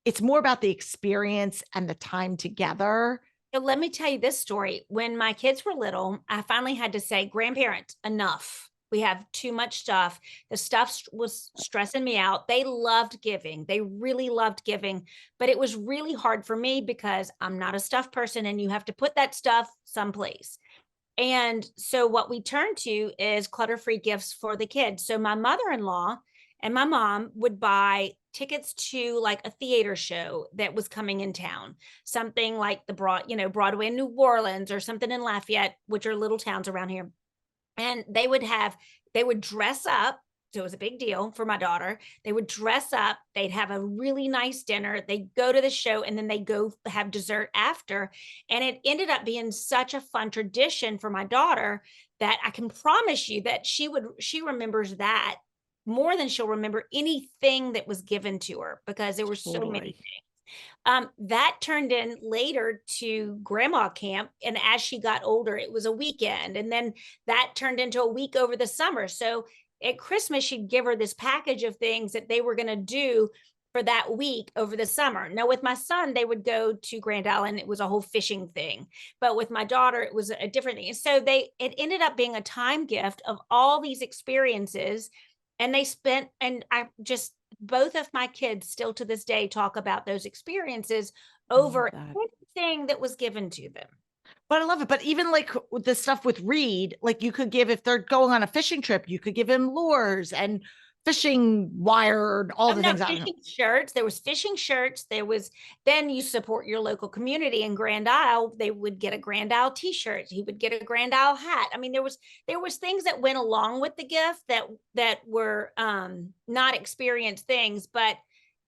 it's more about the experience and the time together. So let me tell you this story. When my kids were little, I finally had to say, grandparents, enough. We have too much stuff. The stuff was stressing me out. They loved giving. They really loved giving, but it was really hard for me because I'm not a stuff person, and you have to put that stuff someplace. And so what we turned to is clutter-free gifts for the kids. So my mother-in-law and my mom would buy tickets to like a theater show that was coming in town, something like the Broadway in New Orleans, or something in Lafayette, which are little towns around here. And they would dress up. So it was a big deal for my daughter. They would dress up. They'd have a really nice dinner. They'd go to the show, and then they go have dessert after. And it ended up being such a fun tradition for my daughter that I can promise you that she remembers that more than she'll remember anything that was given to her, because there were so many things. That turned in later to grandma camp. And as she got older, it was a weekend. And then that turned into a week over the summer. So at Christmas, she'd give her this package of things that they were going to do for that week over the summer. Now, with my son, they would go to Grand Island. It was a whole fishing thing. But with my daughter, it was a different thing. So it ended up being a time gift of all these experiences. And both of my kids still to this day talk about those experiences over anything that was given to them. But I love it. But even like with the stuff with Reed, like you could give, if they're going on a fishing trip, you could give him lures and fishing wire and all the things. Fishing shirts. There was fishing shirts. Then you support your local community in Grand Isle. They would get a Grand Isle t-shirt. He would get a Grand Isle hat. I mean, there was things that went along with the gift that were not experienced things, but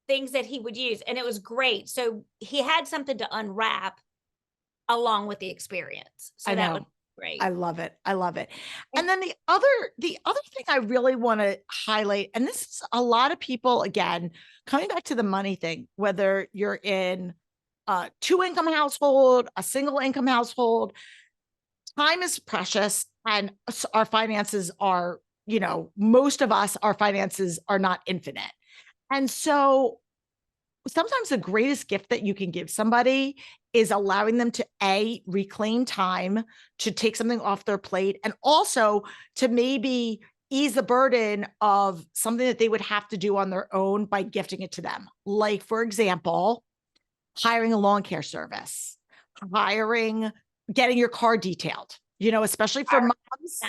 things that he would use. And it was great. So he had something to unwrap along with the experience. So that was great. I love it. I love it. And then the other thing I really want to highlight, and this is a lot of people, again, coming back to the money thing, whether you're in a 2-income household, a single income household, time is precious, and our finances are, most of us, our finances are not infinite. And so sometimes the greatest gift that you can give somebody is allowing them to reclaim time, to take something off their plate, and also to maybe ease the burden of something that they would have to do on their own by gifting it to them. Like, for example, hiring a lawn care service, getting your car detailed, especially for moms.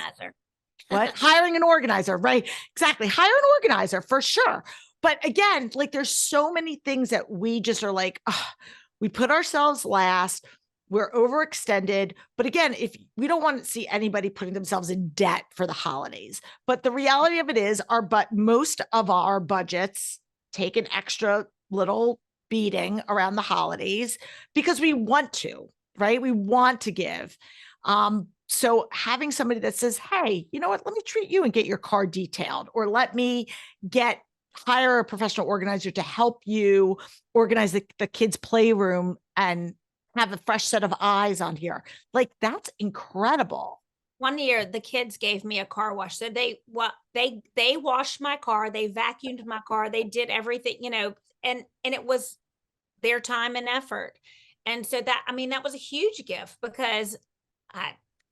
What? Hiring an organizer, right? Exactly. Hire an organizer for sure. But again, like there's so many things that we just are like, we put ourselves last, we're overextended. But again, if we don't want to see anybody putting themselves in debt for the holidays, but the reality of it is most of our budgets take an extra little beating around the holidays because we want to, right? We want to give. So having somebody that says, hey, you know what, let me treat you and get your car detailed, or let me hire a professional organizer to help you organize the kids' playroom and have a fresh set of eyes on here. Like, that's incredible. One year, the kids gave me a car wash. So they washed my car, they vacuumed my car, they did everything, and it was their time and effort. And so that was a huge gift, because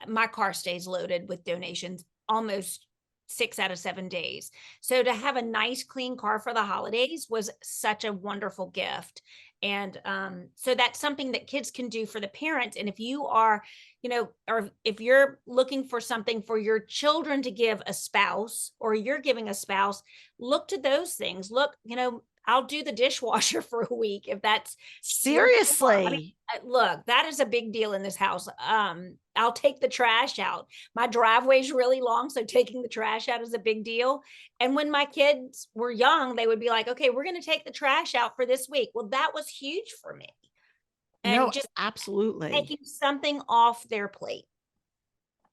my car stays loaded with donations almost 6 out of 7 days. So to have a nice, clean car for the holidays was such a wonderful gift. And so that's something that kids can do for the parents. And if you are, or if you're looking for something for your children to give a spouse, or you're giving a spouse, look to those things. Look, I'll do the dishwasher for a week if that's Seriously. look, that is a big deal in this house. I'll take the trash out. My driveway's really long, so taking the trash out is a big deal. And when my kids were young, they would be like, okay, we're going to take the trash out for this week. Well, that was huge for me. And No, just absolutely. taking something off their plate.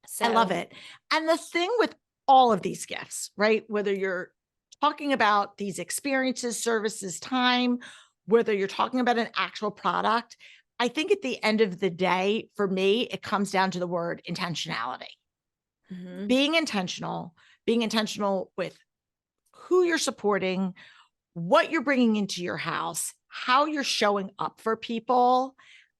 So I love it. And the thing with all of these gifts, right? Whether you're talking about these experiences, services, time, whether you're talking about an actual product, I think at the end of the day, for me, it comes down to the word intentionality. Mhm. Being intentional with who you're supporting, what you're bringing into your house, how you're showing up for people.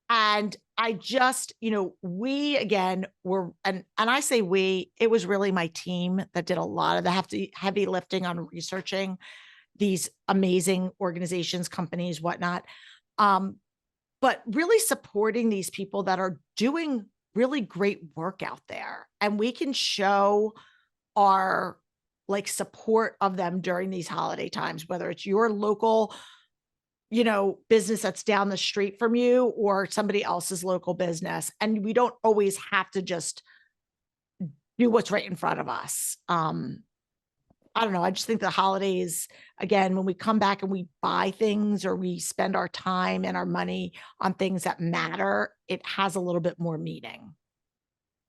And I just, we again were, and I say we, it was really my team that did a lot of the heavy lifting on researching these amazing organizations, companies, whatnot. But really supporting these people that are doing really great work out there. And we can show our support of them during these holiday times, whether it's your local business that's down the street from you or somebody else's local business. And we don't always have to just do what's right in front of us. I don't know. I just think the holidays, again, when we come back and we buy things or we spend our time and our money on things that matter, it has a little bit more meaning.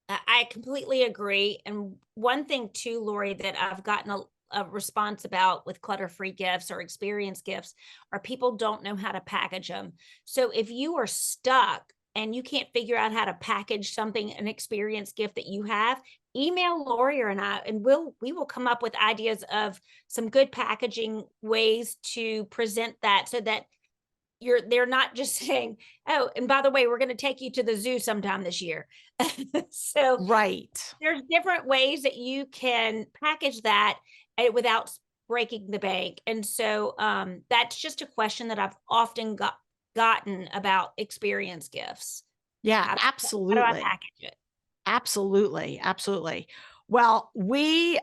I completely agree. And one thing too, Lori, that I've gotten a response about with clutter-free gifts or experience gifts are people don't know how to package them. So if you are stuck and you can't figure out how to package something, an experience gift that you have, email Lori and I, and we will come up with ideas of some good packaging ways to present that so that they're not just saying, oh, and by the way, we're going to take you to the zoo sometime this year. So right. There's different ways that you can package that without breaking the bank. And so that's just a question that I've often gotten about experience gifts. Yeah, absolutely. How do I package it? Absolutely. Absolutely. Well, we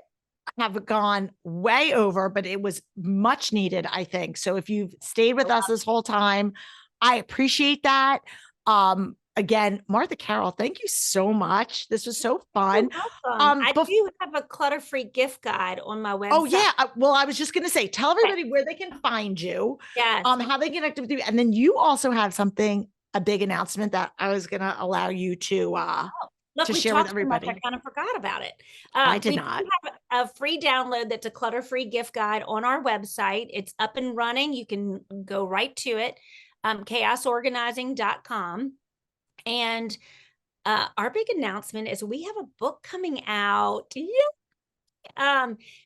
have gone way over, but it was much needed, I think. So if you've stayed with us this whole time, I appreciate that. Again, Martha Carroll, thank you so much. This was so fun. I do have a clutter-free gift guide on my website. Oh yeah. Well, I was just going to say, tell everybody where they can find you, yes. How they connect with you. And then you also have a big announcement that I was going to allow you to, Look, to we share talked with everybody. So much, I kind of forgot about it. I did not. We have a free download that's a clutter-free gift guide on our website. It's up and running. You can go right to it, chaosorganizing.com. And our big announcement is we have a book coming out.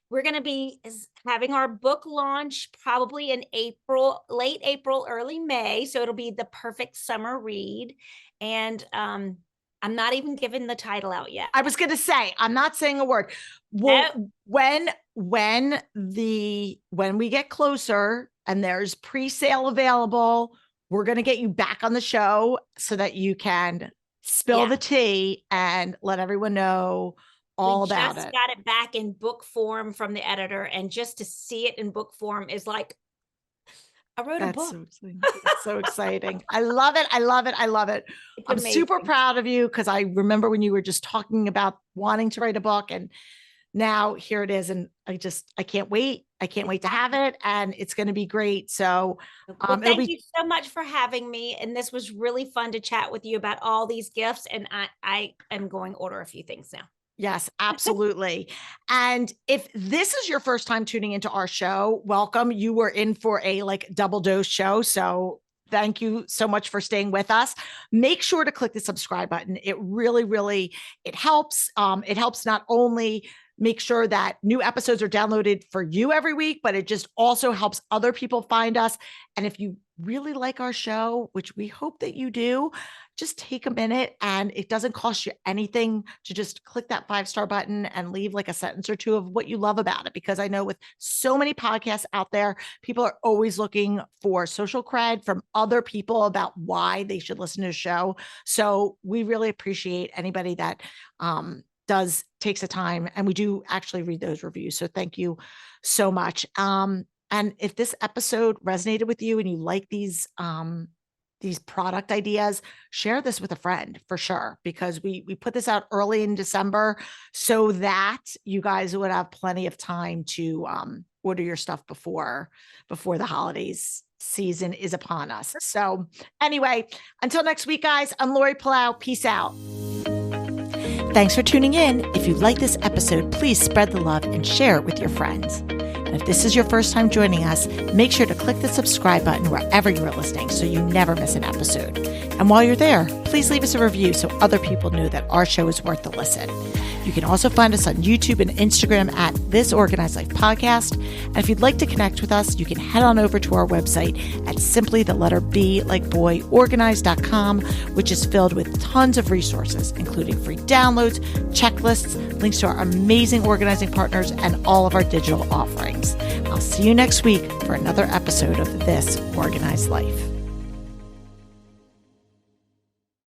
We're going to be having our book launch probably in April, late April, early May. So it'll be the perfect summer read. And I'm not even giving the title out yet. I was going to say, I'm not saying a word. Well, when we get closer and there's pre-sale available, we're going to get you back on the show so that you can spill the tea and let everyone know all about it. We just got it back in book form from the editor, and just to see it in book form is like, I wrote a book. So exciting. I love it. I love it. I love it. I'm super proud of you because I remember when you were just talking about wanting to write a book, and now here it is. And I can't wait. I can't wait to have it, and it's going to be great. So thank you so much for having me. And this was really fun to chat with you about all these gifts. And I am going to order a few things now. Yes, absolutely. And if this is your first time tuning into our show, welcome. You were in for a double dose show. So thank you so much for staying with us. Make sure to click the subscribe button. It really, really, it helps. It helps not only make sure that new episodes are downloaded for you every week, but it just also helps other people find us. And if you really like our show, which we hope that you do, just take a minute, and it doesn't cost you anything to just click that 5-star button and leave a sentence or two of what you love about it. Because I know with so many podcasts out there, people are always looking for social cred from other people about why they should listen to the show. So we really appreciate anybody that takes the time, and we do actually read those reviews. So thank you so much. And if this episode resonated with you and you like these product ideas, share this with a friend for sure, because we put this out early in December so that you guys would have plenty of time to order your stuff before the holidays season is upon us. So anyway, until next week, guys, I'm Lori Palau. Peace out. Thanks for tuning in. If you like this episode, please spread the love and share it with your friends. And if this is your first time joining us, make sure to click the subscribe button wherever you are listening so you never miss an episode. And while you're there, please leave us a review so other people know that our show is worth the listen. You can also find us on YouTube and Instagram at This Organized Life Podcast. And if you'd like to connect with us, you can head on over to our website at simply the letter B like boy organized.com, which is filled with tons of resources, including free downloads, checklists, links to our amazing organizing partners, and all of our digital offerings. I'll see you next week for another episode of This Organized Life.